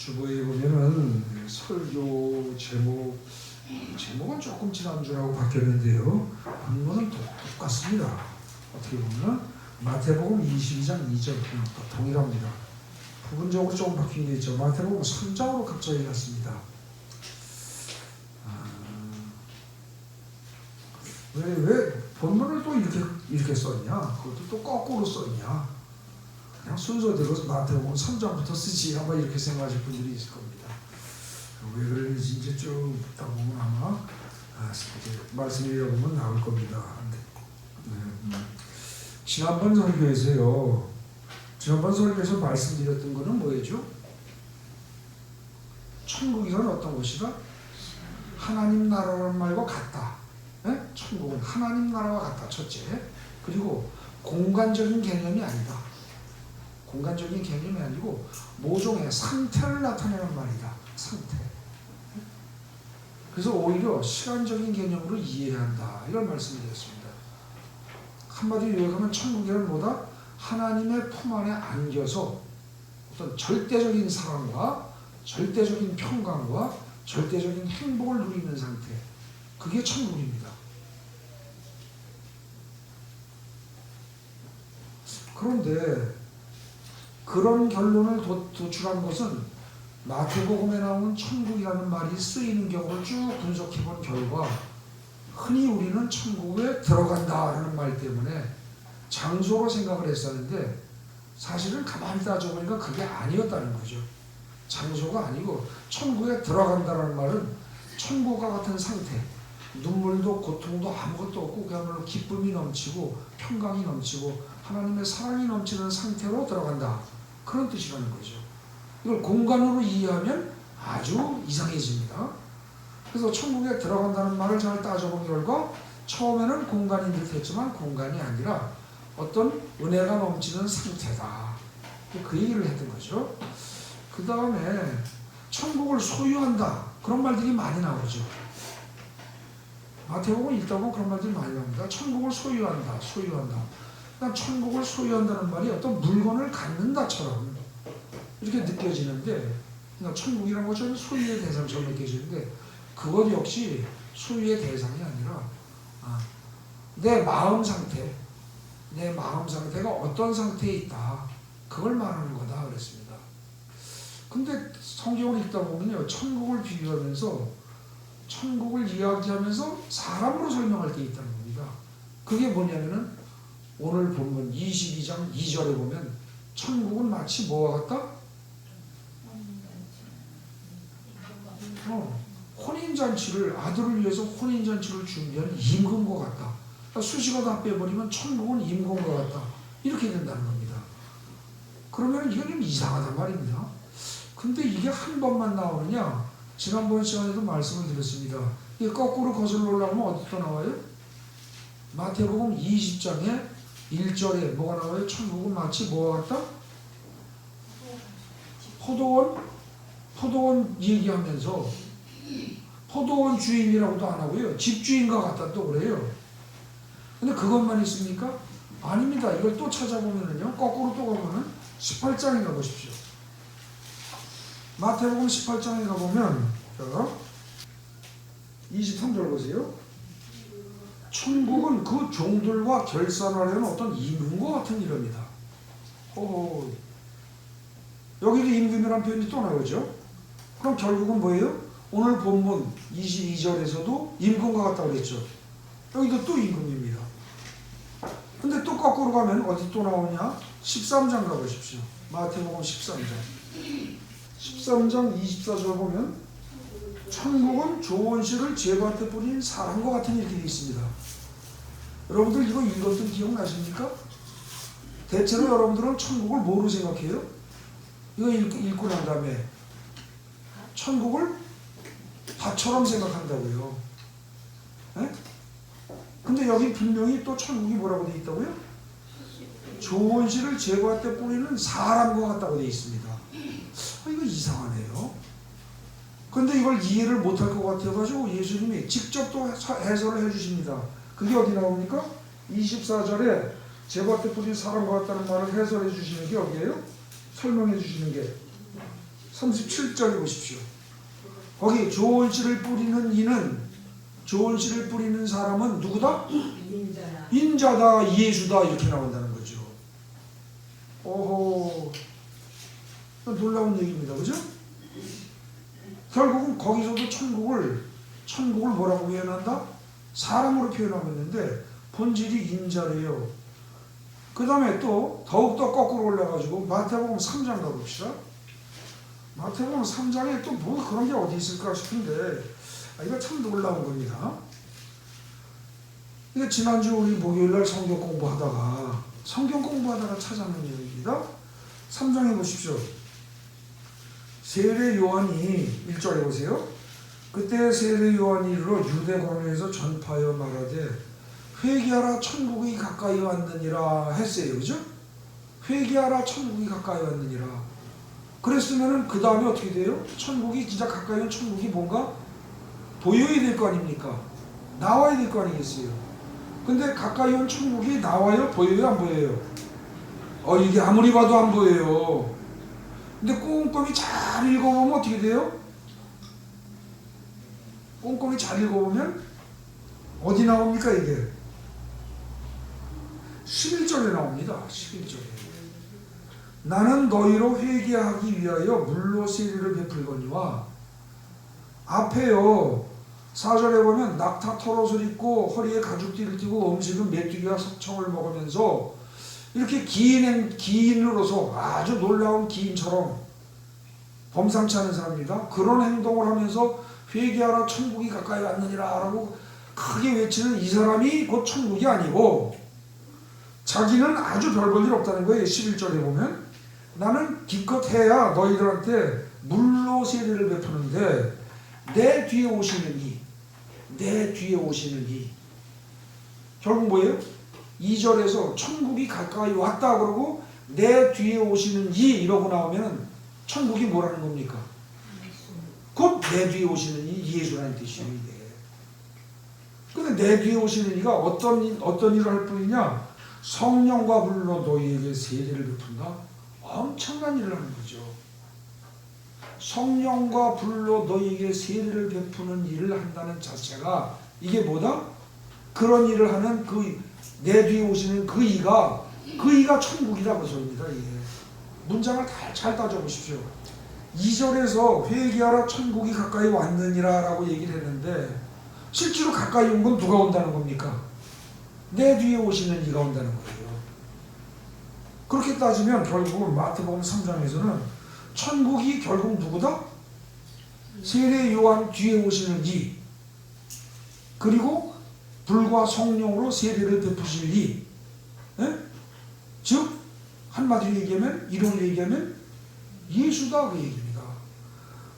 주보에 보면은 설교 제목은 조금 지난주라고 바뀌었는데요. 본문은 똑같습니다. 어떻게 보면 마태복음 22장 2절 동일합니다. 부분적으로 조금 바뀐 게 있죠. 마태복음 3장으로 갑자기 갔습니다. 왜 본문을 또 이렇게 썼냐? 그것도 또 거꾸로 썼냐? 그냥 순서대로 마태복음 3장부터 쓰지 아마 이렇게 생각하실 분들이 있을 겁니다. 왜 그런지 이제 쭉 듣다 보면 아마 말씀 읽어보면 나올 겁니다. 지난번 설교에서 말씀드렸던 거는 뭐였죠? 천국이란 어떤 것이다? 하나님 나라라는 말과 같다. 네? 천국은 하나님 나라와 같다. 첫째. 그리고 공간적인 개념이 아니다. 공간적인 개념이 아니고 모종의 상태를 나타내는 말이다. 상태. 그래서 오히려 시간적인 개념으로 이해해야 한다. 이런 말씀을 드렸습니다. 한마디로 요약하면 천국이란 뭐다? 하나님의 품 안에 안겨서 어떤 절대적인 사랑과 절대적인 평강과 절대적인 행복을 누리는 상태. 그게 천국입니다. 그런데 그런 결론을 도출한 것은 마태복음에 나오는 천국이라는 말이 쓰이는 경우를 쭉 분석해 본 결과 흔히 우리는 천국에 들어간다라는 말 때문에 장소로 생각을 했었는데 사실은 가만히 따져보니까 그게 아니었다는 거죠. 장소가 아니고 천국에 들어간다라는 말은 천국과 같은 상태, 눈물도 고통도 아무것도 없고 그야말로 기쁨이 넘치고 평강이 넘치고 하나님의 사랑이 넘치는 상태로 들어간다. 그런 뜻이라는 거죠. 이걸 공간으로 이해하면 아주 이상해집니다. 그래서 천국에 들어간다는 말을 잘 따져본 결과 처음에는 공간인 듯 했지만 공간이 아니라 어떤 은혜가 넘치는 상태다. 그 얘기를 했던 거죠. 그 다음에 천국을 소유한다. 그런 말들이 많이 나오죠. 마태복음 읽다 보면 그런 말들이 많이 나옵니다. 천국을 소유한다. 그러니까 천국을 소유한다는 말이 어떤 물건을 갖는다처럼 이렇게 느껴지는데, 그러니까 천국이라는 것은 소유의 대상처럼 느껴지는데 그것 역시 소유의 대상이 아니라 내 마음 상태가 어떤 상태에 있다. 그걸 말하는 거다 그랬습니다. 근데 성경을 읽다 보면요, 천국을 비유하면서 천국을 이야기하면서 사람으로 설명할 때 있다는 겁니다. 그게 뭐냐면은 오늘 본문 22장 2절에 보면 천국은 마치 뭐와 같다? 혼인잔치를 아들을 위해서 혼인잔치를 준비하는 임금과 같다. 그러니까 수식어 다 빼버리면 천국은 임금과 같다. 이렇게 된다는 겁니다. 그러면 이건 좀 이상하단 말입니다. 근데 이게 한 번만 나오느냐? 지난번 시간에도 말씀을 드렸습니다. 이게 거꾸로 거슬러 올라오면 어디서 나와요? 마태복음 20장에 1절에 뭐가 나와요? 천국은 마치 뭐와 같다? 포도원 얘기하면서 포도원 주인이라고도 안 하고요. 집주인과 같다 또 그래요. 근데 그것만 있습니까? 아닙니다. 이걸 또 찾아보면은요. 거꾸로 또 가면은 18장에 가보십시오. 마태복음 18장에 가보면 23절 보세요. 천국은 그 종들과 결산하려는 어떤 임금과 같은 이름이다. 여기도 임금이라는 표현이 또 나오죠. 그럼 결국은 뭐예요? 오늘 본문 22절에서도 임금과 같다고 그랬죠. 여기도 또 임금입니다. 근데 또 거꾸로 가면 어디 또 나오냐? 13장 가보십시오. 마태복음 13장 24절 보면 천국은 좋은 씨를 제밭에 뿌린 사람과 같은 이렇게 되어 있습니다. 여러분들 이거 읽었던 기억나십니까? 대체로 여러분들은 천국을 뭐로 생각해요? 이거 읽고 난 다음에 천국을 밭처럼 생각한다고요. 네? 근데 여기 분명히 또 천국이 뭐라고 되어 있다고요? 좋은 씨를 제밭에 뿌리는 사람과 같다고 되어 있습니다. 이거 이상하네요. 근데 이걸 이해를 못할 것 같아가지고 예수님이 직접 또 해설을 해주십니다. 그게 어디 나옵니까? 24절에 제밭에 뿌린 사람과 같다는 말을 해설해 주시는 게 어디예요? 설명해 주시는 게 37절에 보십시오. 거기 좋은 씨를 뿌리는 이는, 좋은 씨를 뿌리는 사람은 누구다? 인자다, 예수다, 이렇게 나온다는 거죠. 오호, 놀라운 얘기입니다. 그죠? 결국은 거기서도 천국을 뭐라고 표현한다? 사람으로 표현하고 있는데 본질이 인자래요. 그 다음에 또 더욱더 거꾸로 올라가지고 마태복음 3장 가봅시다. 마태복음 3장에 또 뭐 그런 게 어디 있을까 싶은데, 이거 참 놀라운 겁니다. 이게 지난주 우리 목요일날 성경 공부하다가 찾아낸 얘기입니다. 3장에 보십시오. 세례 요한이 1절에 보세요. 그때 세례 요한이 이르러 유대 광야에서 전파하여 말하되 회개하라 천국이 가까이 왔느니라 했어요. 그죠? 회개하라 천국이 가까이 왔느니라. 그랬으면은 그 다음에 어떻게 돼요? 천국이 진짜 가까이 온 천국이 뭔가 보여야 될 거 아닙니까? 나와야 될 거 아니겠어요? 근데 가까이 온 천국이 나와요? 보여요? 안 보여요? 이게 아무리 봐도 안 보여요. 근데 꼼꼼히 잘 읽어보면 어떻게 돼요? 꼼꼼히 잘 읽어보면 어디 나옵니까 이게? 11절에 나옵니다. 11절에. 나는 너희로 회개하기 위하여 물로 세례를 베풀거니와, 앞에요 4절에 보면 낙타 털옷을 입고 허리에 가죽띠를 띠고 음식은 메뚜기와 석청을 먹으면서 이렇게 기인으로서 아주 놀라운 기인처럼 범상치 않은 사람입니다. 그런 행동을 하면서 회개하라 천국이 가까이 왔느니라 라고 크게 외치는 이 사람이 곧 천국이 아니고, 자기는 아주 별 볼 일 없다는 거예요. 11절에 보면 나는 기껏 해야 너희들한테 물로 세례를 베푸는데 내 뒤에 오시는 이 결국 뭐예요? 2절에서 천국이 가까이 왔다 그러고 내 뒤에 오시는 이 이러고 나오면 천국이 뭐라는 겁니까? 곧 내 뒤에 오시는 이 예수라는 뜻이에요. 근데 내 뒤에 오시는 이가 어떤 일을 할 뿐이냐? 성령과 불로 너희에게 세례를 베푼다. 엄청난 일을 하는 거죠. 성령과 불로 너희에게 세례를 베푸는 일을 한다는 자체가 이게 뭐다? 그런 일을 하는 내 뒤에 오시는 그 이가 천국이다 그 소리입니다. 예. 문장을 잘 따져보십시오. 2절에서 회개하라 천국이 가까이 왔느니라 라고 얘기를 했는데 실제로 가까이 온 건 누가 온다는 겁니까? 내 뒤에 오시는 이가 온다는 거예요. 그렇게 따지면 결국 마태복음 3장에서는 천국이 결국 누구다? 세례 요한 뒤에 오시는 이, 그리고 불과 성령으로 세례를 베푸실 이, 즉 한마디로 얘기하면, 이론으로 얘기하면 예수다 그 얘기입니다.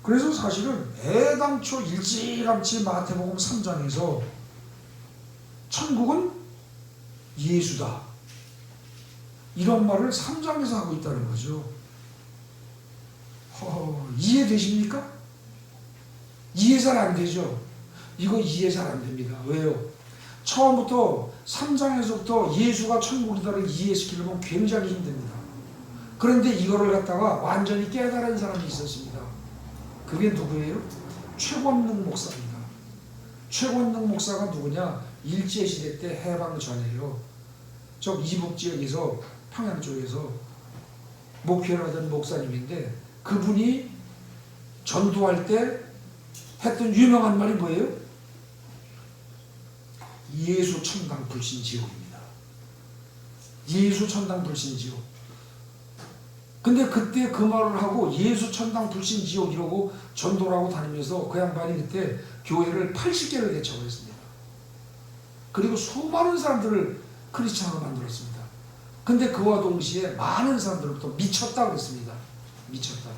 그래서 사실은 애당초 일찌감치 마태복음 3장에서 천국은 예수다 이런 말을 3장에서 하고 있다는 거죠. 이해되십니까? 이해 잘 안 되죠? 이거 이해 잘 안 됩니다. 왜요? 처음부터 3장에서부터 예수가 천국이다를 이해시키려면 굉장히 힘듭니다. 그런데 이거를 갖다가 완전히 깨달은 사람이 있었습니다. 그게 누구예요? 최권능 목사입니다. 최권능 목사가 누구냐? 일제시대 때 해방 전에요. 저 이북 지역에서 평양 쪽에서 목회를 하던 목사님인데 그분이 전도할 때 했던 유명한 말이 뭐예요? 예수 천당 불신 지옥입니다. 예수 천당 불신 지옥. 근데 그때 그 말을 하고 예수 천당 불신 지옥 이러고 전도를 하고 다니면서 그 양반이 그때 교회를 80개를 개척했습니다. 그리고 수많은 사람들을 크리스찬으로 만들었습니다. 근데 그와 동시에 많은 사람들부터 미쳤다 그랬습니다. 미쳤다.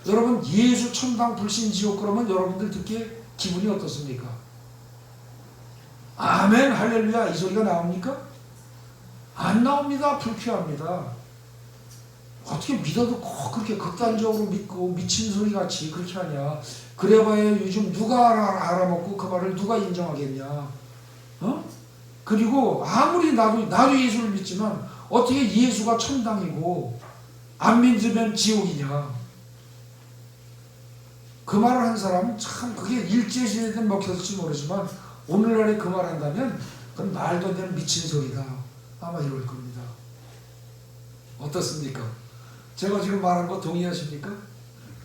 여러분 예수 천당 불신 지옥 그러면 여러분들 듣기에 기분이 어떻습니까? 아멘 할렐루야 이 소리가 나옵니까? 안 나옵니다. 불쾌합니다. 어떻게 믿어도 꼭 그렇게 극단적으로 믿고 미친 소리같이 그렇게 하냐. 그래봐야 요즘 누가 알아먹고 그 말을 누가 인정하겠냐. 그리고 아무리 나도 예수를 믿지만 어떻게 예수가 천당이고 안 믿으면 지옥이냐. 그 말을 한 사람은 참 그게 일제시대에 먹혔을지 모르지만 오늘날에 그 말 한다면 그건 말도 안 되는 미친 소리다. 아마 이럴 겁니다. 어떻습니까? 제가 지금 말한 거 동의하십니까?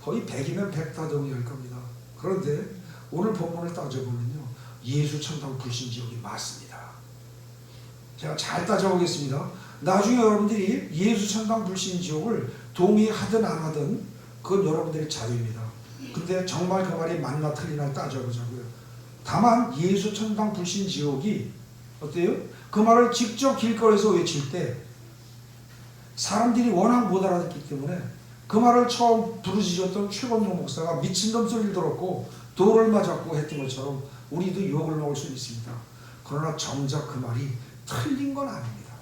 거의 100이면 100 다 동의할 겁니다. 그런데 오늘 본문을 따져보면요. 예수 천당 불신지옥이 맞습니다. 제가 잘 따져보겠습니다. 나중에 여러분들이 예수 천당 불신지옥을 동의하든 안 하든 그건 여러분들의 자유입니다. 근데 정말 그 말이 맞나 틀리나 따져보자고요. 다만 예수 천당 불신지옥이 어때요? 그 말을 직접 길거리에서 외칠 때 사람들이 워낙 못 알아듣기 때문에 그 말을 처음 부르짖었던 최건종 목사가 미친놈 소리를 들었고 돌을 맞았고 했던 것처럼 우리도 욕을 먹을 수 있습니다. 그러나 정작 그 말이 틀린 건 아닙니다.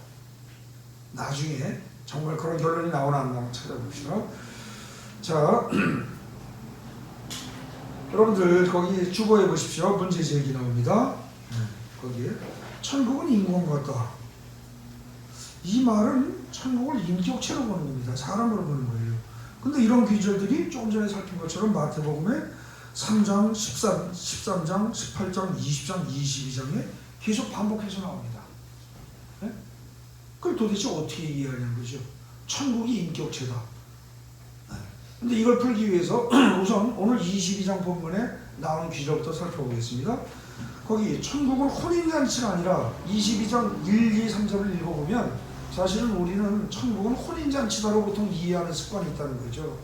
나중에 정말 그런 결론이 나오나 안 나오나 찾아봅시다. 자, 여러분들 거기 주보해 보십시오. 문제 제기 나옵니다. 거기에 천국은 인공같다. 이 말은 천국을 인격체로 보는 겁니다. 사람으로 보는 거예요. 근데 이런 귀절들이 조금 전에 살핀 것처럼 마태복음의 3장, 13장, 18장, 20장, 22장에 계속 반복해서 나옵니다. 네? 그걸 도대체 어떻게 이해하냐는 거죠. 천국이 인격체다. 네. 근데 이걸 풀기 위해서 우선 오늘 22장 본문에 나오는 귀절부터 살펴보겠습니다. 거기 천국은 혼인잔치가 아니라 22장 1, 2, 3절을 읽어보면 사실은 우리는 천국은 혼인잔치다로 보통 이해하는 습관이 있다는 거죠.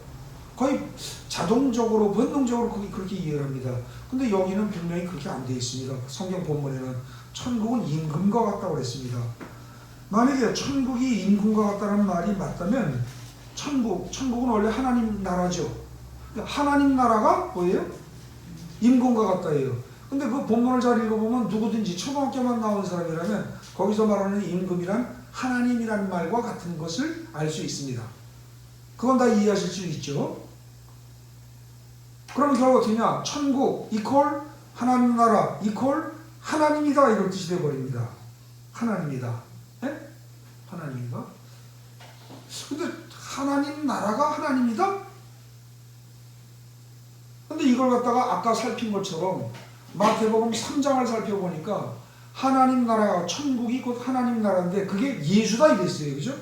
거의 자동적으로 본능적으로 그렇게 이해를 합니다. 근데 여기는 분명히 그렇게 안 되어 있습니다. 성경 본문에는 천국은 임금과 같다고 그랬습니다. 만약에 천국이 임금과 같다는 말이 맞다면 천국은 원래 하나님 나라죠. 하나님 나라가 뭐예요? 임금과 같다예요. 근데 그 본문을 잘 읽어보면 누구든지 초등학교만 나온 사람이라면 거기서 말하는 임금이란 하나님이란 말과 같은 것을 알 수 있습니다. 그건 다 이해하실 수 있죠. 그러면 결국 어떻게냐? 천국 이퀄 하나님 나라 이퀄 하나님이다 이런 뜻이 되어버립니다. 하나님이다. 네? 하나님이다. 근데 하나님 나라가 하나님이다? 근데 이걸 갖다가 아까 살핀 것처럼 마태복음 3장을 살펴보니까 하나님 나라가 천국이 곧 하나님 나라인데 그게 예수다 이랬어요. 그죠?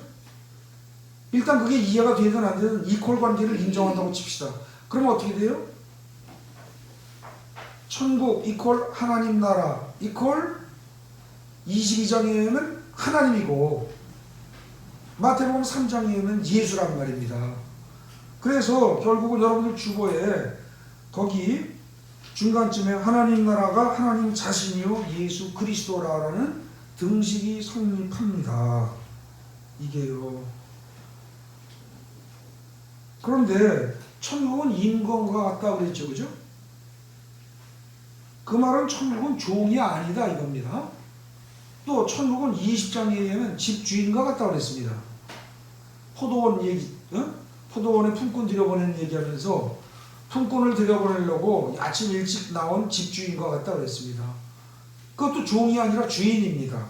일단 그게 이해가 되든 안 되든 이퀄 관계를 인정한다고 칩시다. 그러면 어떻게 돼요? 천국 이퀄 하나님 나라 이퀄 22장에 의하면 하나님이고 마태복음 3장에 의하면 예수란 말입니다. 그래서 결국은 여러분들 주보에 거기 중간쯤에 하나님 나라가 하나님 자신이요 예수 그리스도라는 등식이 성립합니다. 이게요. 그런데 천국은 임금과 같다 그랬죠. 그죠? 그 말은 천국은 종이 아니다 이겁니다. 또 천국은 20장에 의하면 집주인과 같다 그랬습니다. 포도원 얘기, 포도원에 품꾼 들여보내는 얘기하면서 품꾼을 들여보내려고 아침 일찍 나온 집주인과 같다 그랬습니다. 그것도 종이 아니라 주인입니다.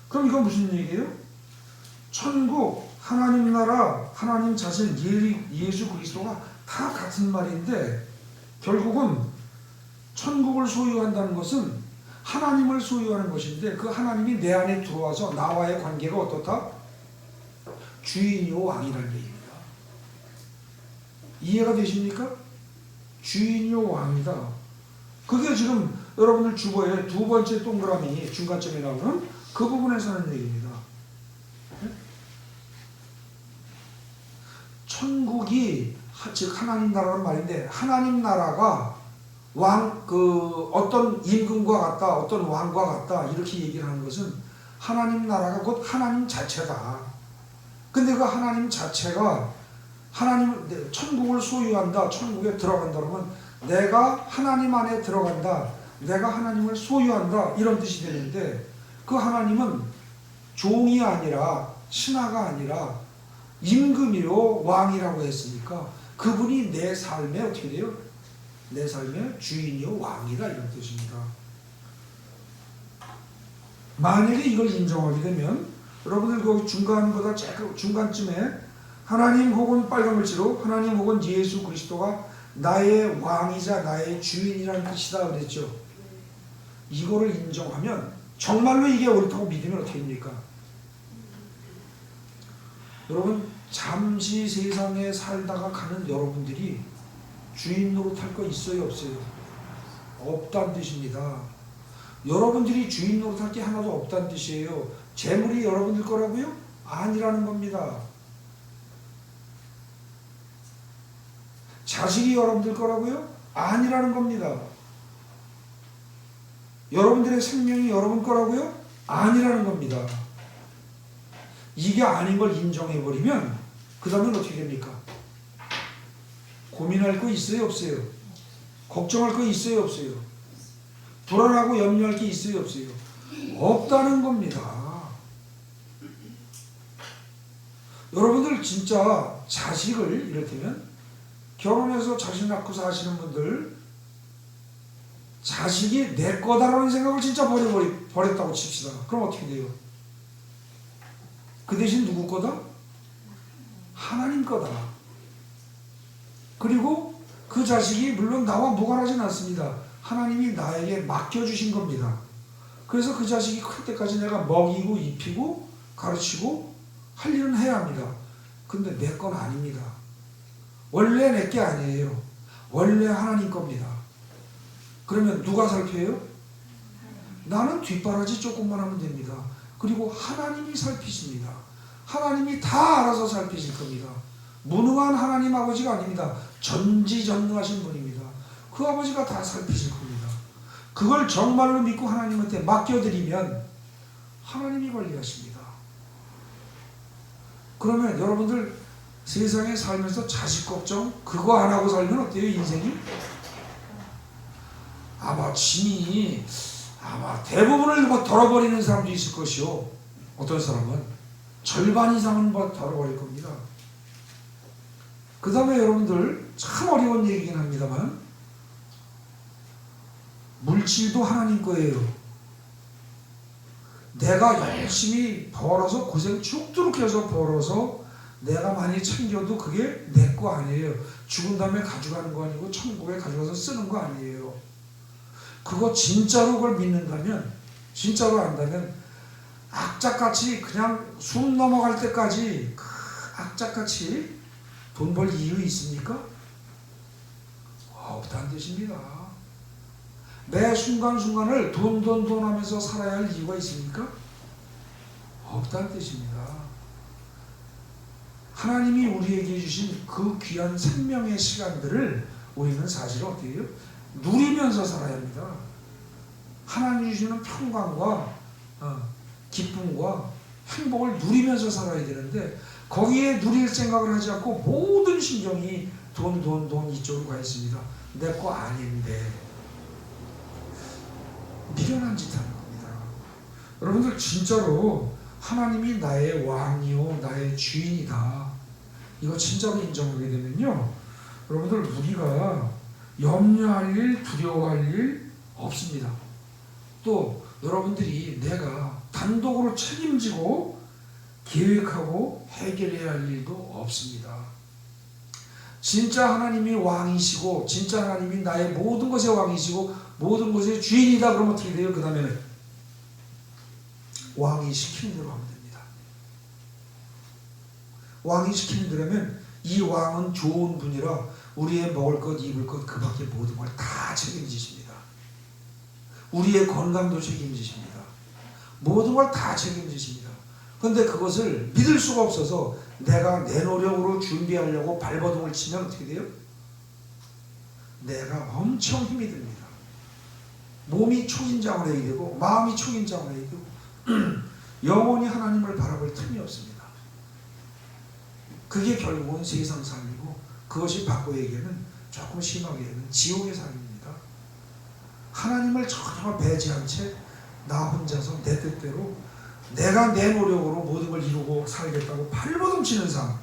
그럼 이건 무슨 얘기예요? 천국, 하나님 나라, 하나님 자신, 예수 그리스도가 다 같은 말인데 결국은 천국을 소유한다는 것은 하나님을 소유하는 것인데 그 하나님이 내 안에 들어와서 나와의 관계가 어떻다? 주인이요 왕이라는 얘기입니다. 이해가 되십니까? 주인이요 왕이다. 그게 지금 여러분들 주보에 두 번째 동그라미 중간점에 나오는 그 부분에서 하는 얘기입니다. 천국이 즉 하나님 나라는 말인데 하나님 나라가 어떤 임금과 같다, 어떤 왕과 같다 이렇게 얘기를 하는 것은 하나님 나라가 곧 하나님 자체다. 근데 그 하나님 자체가 천국을 소유한다, 천국에 들어간다 그러면 내가 하나님 안에 들어간다, 내가 하나님을 소유한다 이런 뜻이 되는데 그 하나님은 종이 아니라 신하가 아니라 임금이요 왕이라고 했으니까 그분이 내 삶에 어떻게 돼요? 내 삶의 주인이요 왕이다 이런 뜻입니다. 만약에 이걸 인정하게 되면 여러분들 거기 중간쯤에 하나님 혹은 빨간 글씨로 하나님 혹은 예수 그리스도가 나의 왕이자 나의 주인이라는 뜻이다 그랬죠. 이거를 인정하면 정말로 이게 옳다고 믿으면 어떻게 됩니까? 여러분, 잠시 세상에 살다가 가는 여러분들이 주인 노릇할 거 있어요 없어요? 없다는 뜻입니다. 여러분들이 주인 노릇할 게 하나도 없다는 뜻이에요. 재물이 여러분들 거라고요? 아니라는 겁니다. 자식이 여러분들 거라고요? 아니라는 겁니다. 여러분들의 생명이 여러분 거라고요? 아니라는 겁니다. 이게 아닌 걸 인정해버리면 그 다음엔 어떻게 됩니까? 고민할 거 있어요 없어요? 걱정할 거 있어요 없어요? 불안하고 염려할 게 있어요 없어요? 없다는 겁니다. 여러분들 진짜 자식을 이를테면 결혼해서 자식 낳고 사시는 분들, 자식이 내 거다라는 생각을 진짜 버렸다고 칩시다. 그럼 어떻게 돼요? 그 대신 누구 거다? 하나님 거다. 그리고 그 자식이 물론 나와 무관하진 않습니다. 하나님이 나에게 맡겨주신 겁니다. 그래서 그 자식이 클 때까지 내가 먹이고 입히고 가르치고 할 일은 해야 합니다. 근데 내 건 아닙니다. 원래 내 게 아니에요. 원래 하나님 겁니다. 그러면 누가 살펴요? 나는 뒷바라지 조금만 하면 됩니다. 그리고 하나님이 살피십니다. 하나님이 다 알아서 살피실 겁니다. 무능한 하나님 아버지가 아닙니다. 전지전능하신 분입니다. 그 아버지가 다 살피실 겁니다. 그걸 정말로 믿고 하나님한테 맡겨드리면 하나님이 관리하십니다. 그러면 여러분들 세상에 살면서 자식 걱정 그거 안 하고 살면 어때요 인생이? 아마 짐이 대부분을 덜어버리는 사람도 있을 것이요. 어떤 사람은 절반 이상은 덜어버릴 겁니다. 그 다음에 여러분들 참 어려운 얘기긴 합니다만 물질도 하나님 거예요. 내가 열심히 벌어서 고생 죽도록 해서 벌어서 내가 많이 챙겨도 그게 내 거 아니에요. 죽은 다음에 가져가는 거 아니고 천국에 가져가서 쓰는 거 아니에요. 그거 진짜로 그걸 믿는다면, 진짜로 안다면 악착같이 그냥 숨 넘어갈 때까지 악착같이 돈 벌 이유 있습니까? 없다는 뜻입니다. 매 순간순간을 돈 하면서 살아야 할 이유가 있습니까? 없다는 뜻입니다. 하나님이 우리에게 주신 그 귀한 생명의 시간들을 우리는 사실 어떻게 해요? 누리면서 살아야 합니다. 하나님이 주시는 평강과 기쁨과 행복을 누리면서 살아야 되는데 거기에 누릴 생각을 하지 않고 모든 신경이 돈 이쪽으로 가 있습니다. 내 거 아닌데 미련한 짓 하는 겁니다. 여러분들 진짜로 하나님이 나의 왕이요 나의 주인이다. 이거 진짜로 인정하게 되면요. 여러분들 우리가 염려할 일, 두려워할 일 없습니다. 또 여러분들이 내가 단독으로 책임지고 계획하고 해결해야 할 일도 없습니다. 진짜 하나님이 왕이시고 진짜 하나님이 나의 모든 것의 왕이시고 모든 것의 주인이다. 그러면 어떻게 돼요? 그 다음에는 왕이 시키는 대로 하면 됩니다. 왕이 시키는 대로면 이 왕은 좋은 분이라 우리의 먹을 것, 입을 것, 그 밖에 모든 걸 다 책임지십니다. 우리의 건강도 책임지십니다. 모든 걸 다 책임지십니다. 그런데 그것을 믿을 수가 없어서 내가 내 노력으로 준비하려고 발버둥을 치면 어떻게 돼요? 내가 엄청 힘이 듭니다. 몸이 초긴장을 해야 되고 마음이 초긴장을 해야 되고 영원히 하나님을 바라볼 틈이 없습니다. 그게 결국은 세상 삶이고 그것이 바꿔에게는 조금 심하게는 지옥의 삶입니다. 하나님을 전혀 배제한 채 나 혼자서 내 뜻대로 내가 내 노력으로 모든 걸 이루고 살겠다고 발버둥 치는 삶.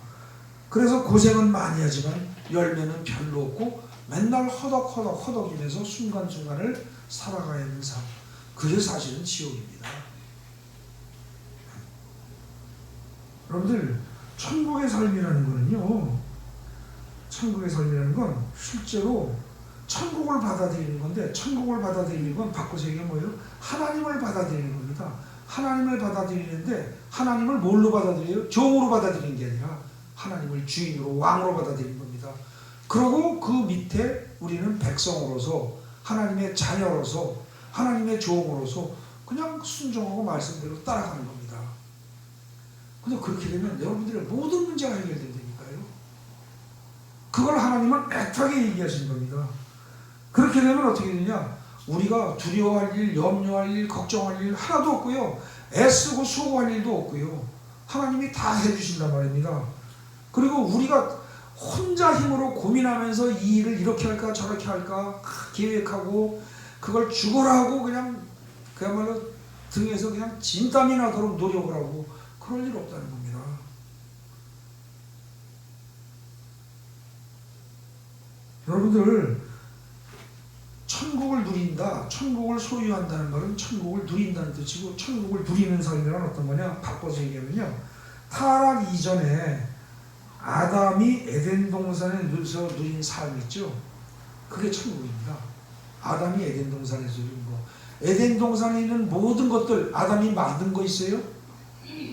그래서 고생은 많이 하지만 열매는 별로 없고 맨날 허덕이면서 순간순간을 살아가야 하는 삶. 그게 사실은 지옥입니다. 여러분들 천국의 삶이라는 거는요 천국의 삶이라는 건 실제로 천국을 받아들이는 건데, 천국을 받아들이는 건 바꿔서 얘기하면 뭐예요? 하나님을 받아들이는 겁니다. 하나님을 받아들이는데 하나님을 뭘로 받아들여요? 종으로 받아들이는 게 아니라 하나님을 주인으로, 왕으로 받아들이는 겁니다. 그리고 그 밑에 우리는 백성으로서, 하나님의 자녀로서, 하나님의 종으로서 그냥 순종하고 말씀대로 따라가는 겁니다. 근데 그렇게 되면 여러분들의 모든 문제가 해결된다니까요. 그걸 하나님은 애타게 얘기하시는 겁니다. 그렇게 되면 어떻게 되냐? 우리가 두려워할 일, 염려할 일, 걱정할 일 하나도 없고요. 애쓰고 수고할 일도 없고요. 하나님이 다 해주신단 말입니다. 그리고 우리가 혼자 힘으로 고민하면서 이 일을 이렇게 할까 저렇게 할까 계획하고 그걸 죽어라 하고 그냥 그야말로 등에서 그냥 진땀이 나도록 노력을 하고 그럴 일 없다는 겁니다. 여러분들, 천국을 누린다, 천국을 소유한다는 말은 천국을 누린다는 뜻이고, 천국을 누리는 삶이란 어떤 거냐? 바꿔서 얘기하면요, 타락 이전에 아담이 에덴 동산에서 누린 삶 있죠? 그게 천국입니다. 아담이 에덴 동산에서 누린 거. 에덴 동산에 있는 모든 것들 아담이 만든 거 있어요?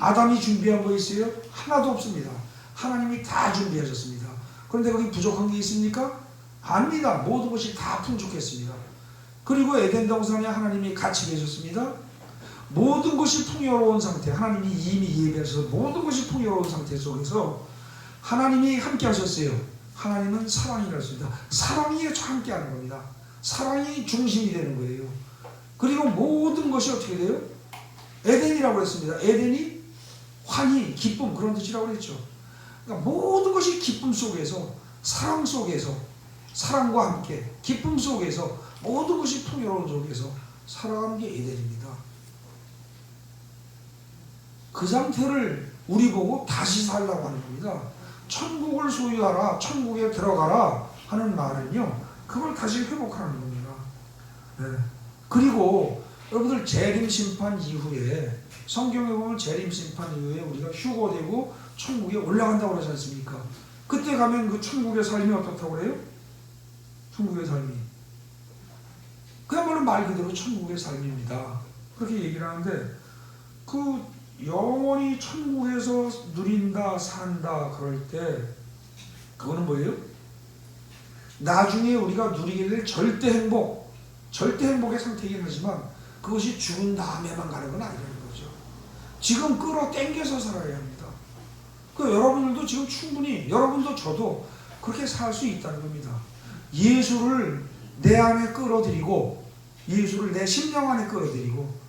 아담이 준비한 거 있어요? 하나도 없습니다. 하나님이 다 준비하셨습니다. 그런데 거기 부족한 게 있습니까? 아닙니다. 모든 것이 다 풍족했습니다. 그리고 에덴 동산에 하나님이 같이 계셨습니다. 모든 것이 풍요로운 상태, 하나님이 이미 예배하셔서 모든 것이 풍요로운 상태 속에서 하나님이 함께 하셨어요. 하나님은 사랑이라습니다. 사랑이 함께 하는 겁니다. 사랑이 중심이 되는 거예요. 그리고 모든 것이 어떻게 돼요? 에덴이라고 했습니다. 에덴이 환희, 기쁨, 그런 뜻이라고 했죠. 그러니까 모든 것이 기쁨 속에서, 사랑 속에서, 사랑과 함께 기쁨 속에서, 모든 것이 풍요로운 속에서 살아가는 게 에덴입니다. 그 상태를 우리 보고 다시 살라고 하는 겁니다. 천국을 소유하라, 천국에 들어가라 하는 말은요, 그걸 다시 회복하는 겁니다. 네. 그리고 여러분들, 재림 심판 이후에, 성경에 보면 재림 심판 이후에 우리가 휴거되고 천국에 올라간다고 그러지 않습니까? 그때 가면 그 천국의 삶이 어떻다고 그래요? 천국의 삶이 그야말로 말 그대로 천국의 삶입니다. 그렇게 얘기를 하는데, 그 영원히 천국에서 누린다, 산다 그럴 때 그거는 뭐예요? 나중에 우리가 누리게 될 절대 행복, 절대 행복의 상태이긴 하지만 그것이 죽은 다음에만 가는 건 아니라는 거죠. 지금 끌어당겨서 살아야 합니다. 그 여러분들도 지금 충분히, 여러분도 저도 그렇게 살 수 있다는 겁니다. 예수를 내 안에 끌어들이고, 예수를 내 심령 안에 끌어들이고,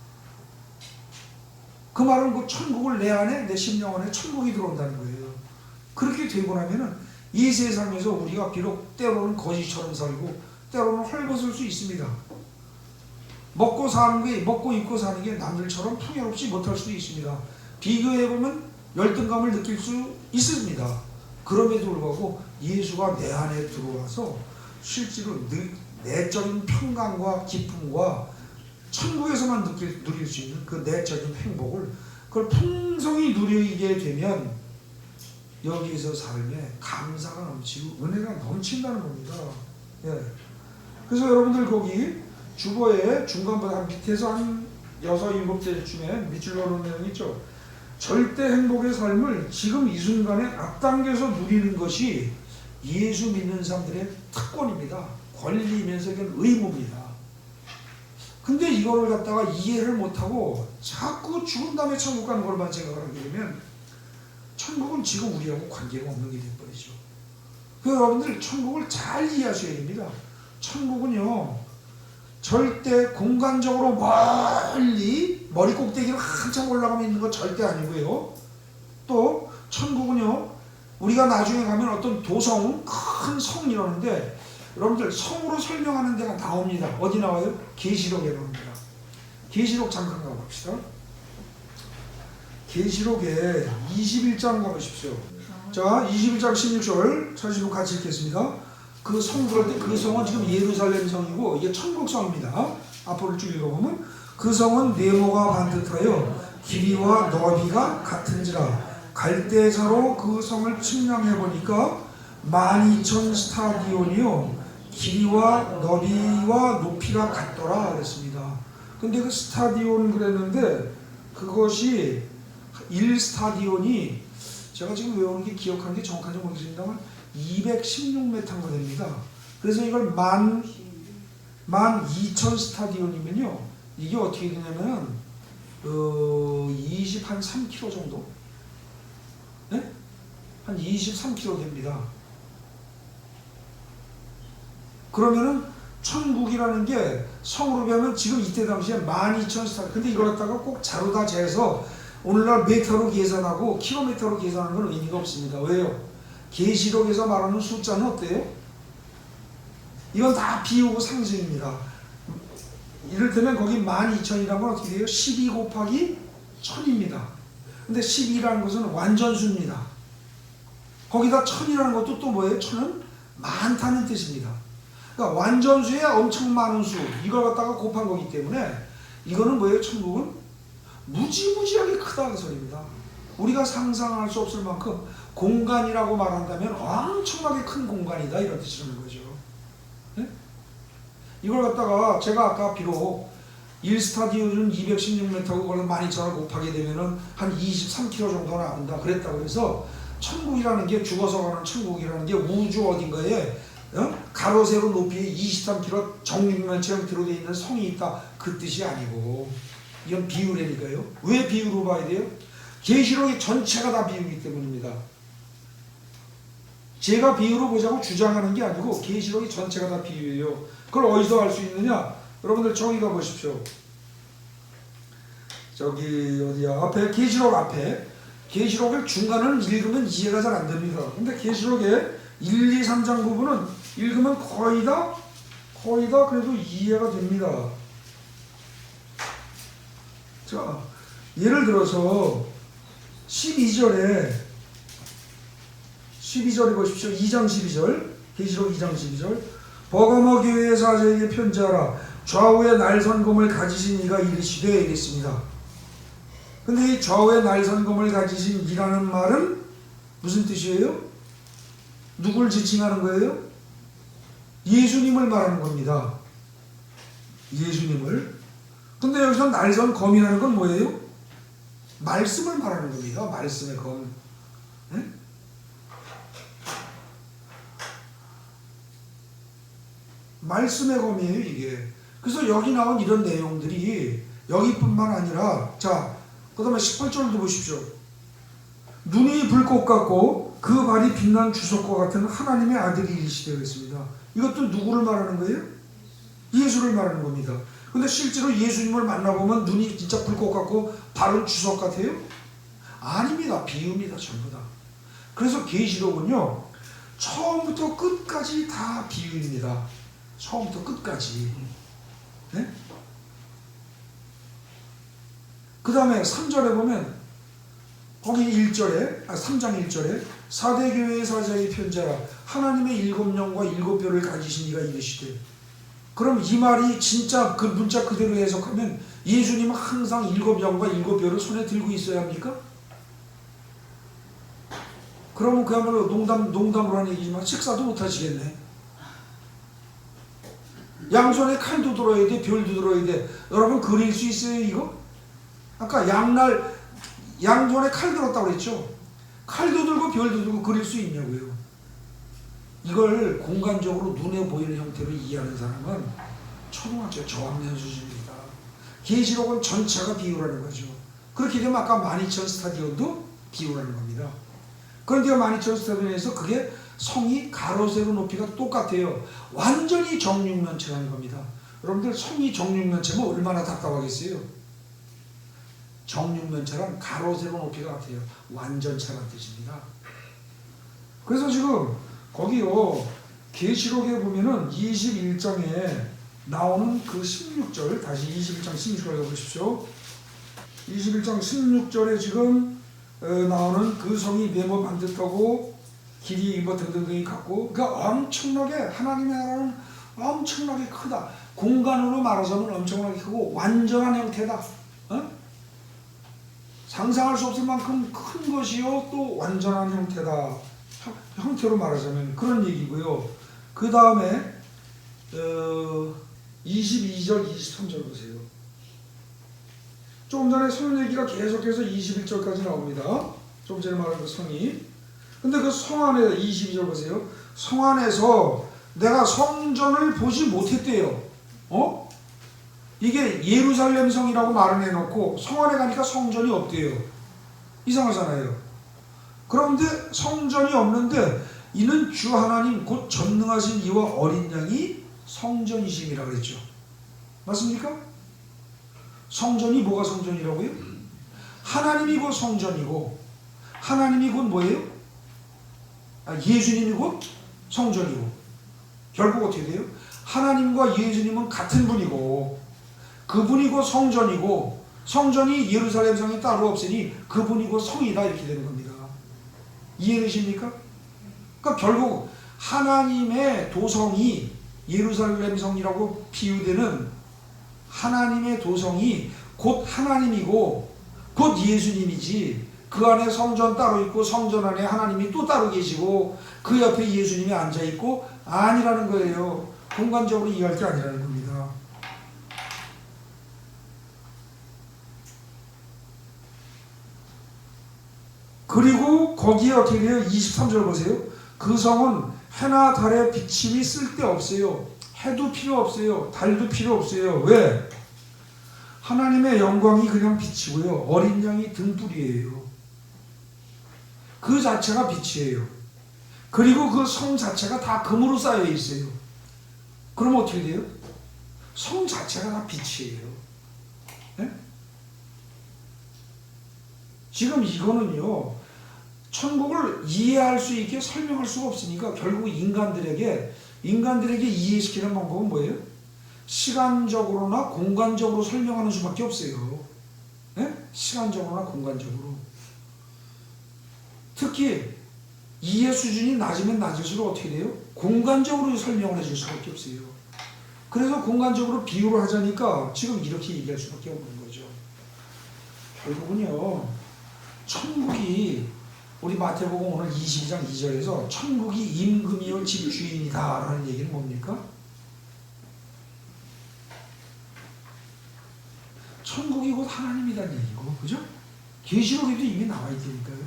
그 말은 그 천국을 내 안에, 내 심령 안에 천국이 들어온다는 거예요. 그렇게 되고 나면은 이 세상에서 우리가 비록 때로는 거지처럼 살고 때로는 헐벗을 수 있습니다. 먹고 사는 게, 먹고 입고 사는 게 남들처럼 풍요롭지 못할 수도 있습니다. 비교해보면 열등감을 느낄 수 있습니다. 그럼에도 불구하고 예수가 내 안에 들어와서 실제로 내적인 평강과 기쁨과 천국에서만 누릴 수 있는 그 내적인 행복을, 그걸 풍성히 누리게 되면 여기에서 삶에 감사가 넘치고 은혜가 넘친다는 겁니다. 예. 그래서 여러분들 거기 주보에 중간보다 한 밑에서 한 6, 7대쯤에 밑줄로 놓은 내용이 있죠. 절대 행복의 삶을 지금 이 순간에 앞당겨서 누리는 것이 예수 믿는 사람들의 특권입니다. 권리이면서 이건 의무입니다. 근데 이거를 갖다가 이해를 못하고 자꾸 죽은 다음에 천국 가는 걸만 생각을 하게 되면 천국은 지금 우리하고 관계가 없는 게 돼버리죠. 그래서 여러분들 천국을 잘 이해하셔야 됩니다. 천국은요, 절대 공간적으로 멀리 머리 꼭대기로 한참 올라가면 있는 거 절대 아니고요. 또 천국은요, 우리가 나중에 가면 어떤 도성, 큰 성 이러는데, 여러분들 성으로 설명하는 데가 나옵니다. 어디 나와요? 계시록에 나옵니다. 계시록 잠깐 가봅시다. 계시록에 21장 가보십시오. 자, 21장 16절 찾으시고 같이 읽겠습니다. 그 성 들을 때 그 성은 지금 예루살렘 성이고 이게 천국 성입니다. 앞으로 쭉 읽어보면 그 성은 네모가 반듯하여 길이와 너비가 같은지라 갈대자로 그 성을 측량해 보니까 12,000 스타디온이요 길이와 너비와 높이가 같더라 그랬습니다. 근데 그 스타디온 그랬는데 그것이 1스타디온이 제가 지금 외우는 게 기억하는 게 정확한지 모르겠습니다만 216m가 됩니다. 그래서 이걸 12,000 스타디온이면요 이게 어떻게 되냐면 23km 정도? 네? 한 23km 됩니다. 그러면은 천국이라는 게 성으로 배우면 지금 이때 당시에 12,000 스타. 근데 이걸 갖다가 꼭 자루다 재서 오늘날 미터로 계산하고 킬로미터로 계산하는 건 의미가 없습니다. 왜요? 계시록에서 말하는 숫자는 어때요? 이건 다 비우고 상징입니다. 이를테면 거기 12,000이라는 건 어떻게 돼요? 12 곱하기 1000입니다. 근데 12라는 것은 완전수입니다. 거기다 1000이라는 것도 또 뭐예요? 1000은 많다는 뜻입니다. 그러니까 완전수에 엄청 많은 수 이걸 갖다가 곱한 거기 때문에 이거는 뭐예요? 천국은 무지무지하게 크다 그 소리입니다. 우리가 상상할 수 없을 만큼 공간이라고 말한다면 엄청나게 큰 공간이다 이런 뜻이라는 거죠. 네? 이걸 갖다가 제가 아까 비록 1스타디온은 216m고 그걸 12,000을 곱하게 되면은 한 23km 정도 나온다 그랬다고 해서 천국이라는 게 죽어서 가는 천국이라는 게 우주 어딘가에 가로 세로 높이 23km 정육면체 형태로 되어 있는 성이 있다 그 뜻이 아니고 이건 비유라니까요. 왜 비유로 봐야 돼요? 계시록의 전체가 다 비유이기 때문입니다. 제가 비유로 보자고 주장하는 게 아니고 계시록의 전체가 다 비유예요. 그걸 어디서 알 수 있느냐? 여러분들 저기 가 보십시오. 저기 어디야? 앞에 계시록 앞에 계시록을 중간을 읽으면 이해가 잘 안 됩니다. 근데 계시록의 1, 2, 3장 부분은 읽으면 거의 다 그래도 이해가 됩니다. 자, 예를 들어서 12절에 보십시오. 2장 12절 계시록 2장 12절 버가모 교회의 사자에게 편지하라. 좌우에 날선검을 가지신 이가 이르시되 이랬습니다. 근데 이 좌우에 날선검을 가지신 이라는 말은 무슨 뜻이에요? 누굴 지칭하는 거예요? 예수님을 말하는 겁니다. 예수님을. 근데 여기서 날선검이라는 건 뭐예요? 말씀을 말하는 겁니다. 말씀의 검. 네? 말씀의 검이에요 이게. 그래서 여기 나온 이런 내용들이 여기뿐만 아니라 자 그 다음에 18절도 보십시오. 눈이 불꽃 같고 그 발이 빛난 주석과 같은 하나님의 아들이 이르시되 그랬습니다. 이것도 누구를 말하는 거예요? 예수를 말하는 겁니다. 근데 실제로 예수님을 만나보면 눈이 진짜 불꽃 같고 발은 주석 같아요? 아닙니다. 비유입니다. 전부 다. 그래서 계시록은요 처음부터 끝까지 다 비유입니다. 처음부터 끝까지. 네? 그 다음에 3절에 보면 거기 3장 1절에 사대교회의 사자의 편지하라. 하나님의 7영과 7뼈를 가지신 이가 이르시되. 그럼 이 말이 진짜 그 문자 그대로 해석하면 예수님은 항상 7영과 7뼈를 손에 들고 있어야 합니까? 그러면 그야말로 농담으로 하는 얘기지만 식사도 못 하시겠네. 양손에 칼도 들어야 돼, 별도 들어야 돼. 여러분 그릴 수 있어요 이거? 아까 양손에 칼 들었다고 그랬죠? 칼도 들고 별도 들고 그릴 수 있냐고요. 이걸 공간적으로 눈에 보이는 형태로 이해하는 사람은 초등학교 저학년 수준입니다. 계시록은 전체가 비유라는 거죠. 그렇게 되면 아까 12,000 스타디온도 비유라는 겁니다. 그런데 12,000 스타디온에서 그게 성이 가로 세로 높이가 똑같아요. 완전히 정육면체라는 겁니다. 여러분들 성이 정육면체면 얼마나 답답하겠어요? 정육면체란 가로 세로 높이가 같아요. 완전체라는 뜻입니다. 그래서 지금 거기요 계시록에 보면은 21장에 나오는 그 16절 다시 21장 16절에 보십시오. 21장 16절에 지금 나오는 그 성이 네모 반듯하고 길이 뭐 등등등이 같고 그러니까 엄청나게 하나님의 나라는 엄청나게 크다. 공간으로 말하자면 엄청나게 크고 완전한 형태다. 상상할 수 없을 만큼 큰 것이요 또 완전한 형태다 형태로 말하자면 그런 얘기고요. 그 다음에 22절, 23절 보세요. 조금 전에 성 얘기가 계속해서 21절까지 나옵니다. 좀 전에 말한 그 성이. 근데 그 성 안에 22절 보세요. 성 안에서 내가 성전을 보지 못했대요. 이게 예루살렘 성이라고 말을 해놓고 성 안에 가니까 성전이 없대요. 이상하잖아요. 그런데 성전이 없는데 이는 주 하나님 곧 전능하신 이와 어린 양이 성전이심이라고 그랬죠. 맞습니까? 성전이 뭐가 성전이라고요? 하나님이 곧 성전이고 하나님이 곧 뭐예요? 예수님이 곧 성전이고 결국 어떻게 돼요? 하나님과 예수님은 같은 분이고 그분이 곧 성전이고 성전이 예루살렘 성이 따로 없으니 그분이 곧 성이다 이렇게 되는 겁니다. 이해되십니까? 그러니까 결국 하나님의 도성이 예루살렘 성이라고 비유되는 하나님의 도성이 곧 하나님이고 곧 예수님이지 그 안에 성전 따로 있고 성전 안에 하나님이 또 따로 계시고 그 옆에 예수님이 앉아있고 아니라는 거예요. 공간적으로 이해할 게 아니라는 겁니다. 그리고 거기에 어떻게 돼요? 23절 보세요. 그 성은 해나 달의 비침이 쓸데없어요. 해도 필요 없어요. 달도 필요 없어요. 왜? 하나님의 영광이 그냥 빛이고요. 어린 양이 등불이에요. 그 자체가 빛이에요. 그리고 그 성 자체가 다 금으로 쌓여 있어요. 그럼 어떻게 돼요? 성 자체가 다 빛이에요. 네? 지금 이거는요. 천국을 이해할 수 있게 설명할 수가 없으니까 결국 인간들에게 이해시키는 방법은 뭐예요? 시간적으로나 공간적으로 설명하는 수밖에 없어요. 네? 시간적으로나 공간적으로. 특히 이해 수준이 낮으면 낮을수록 어떻게 돼요? 공간적으로 설명을 해줄 수밖에 없어요. 그래서 공간적으로 비유를 하자니까 지금 이렇게 얘기할 수밖에 없는 거죠. 결국은요. 천국이 우리 마태복음 오늘 22장 2절에서 천국이 임금이요 집주인이다 라는 얘기는 뭡니까? 천국이 곧 하나님이라는 얘기고, 그죠? 계시록에도 이미 나와 있으니까요.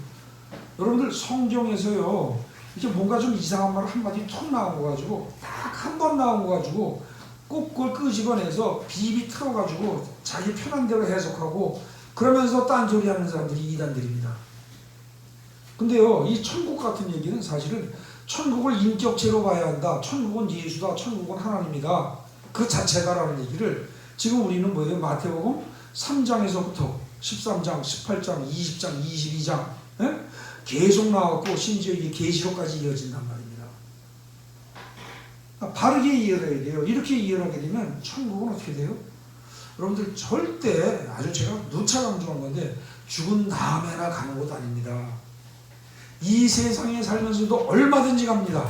여러분들 성경에서요, 이제 뭔가 좀 이상한 말 한마디 툭 나온 거 가지고, 딱 한 번 나온 거 가지고, 꼭 그걸 끄집어내서 비비 틀어가지고 자기 편한 대로 해석하고, 그러면서 딴소리 하는 사람들이 이단들입니다. 근데요, 이 천국 같은 얘기는 사실은 천국을 인격체로 봐야 한다. 천국은 예수다. 천국은 하나님이다. 그 자체다라는 얘기를 지금 우리는 뭐예요? 마태복음 3장에서부터 13장, 18장, 20장, 22장 예? 계속 나왔고 심지어 이게 계시록까지 이어진단 말입니다. 바르게 이해를 해야 돼요. 이렇게 이해를 하게 되면 천국은 어떻게 돼요? 여러분들 절대 아주 제가 누차 강조한 건데 죽은 다음에나 가는 곳 아닙니다. 이 세상에 살면서도 얼마든지 갑니다.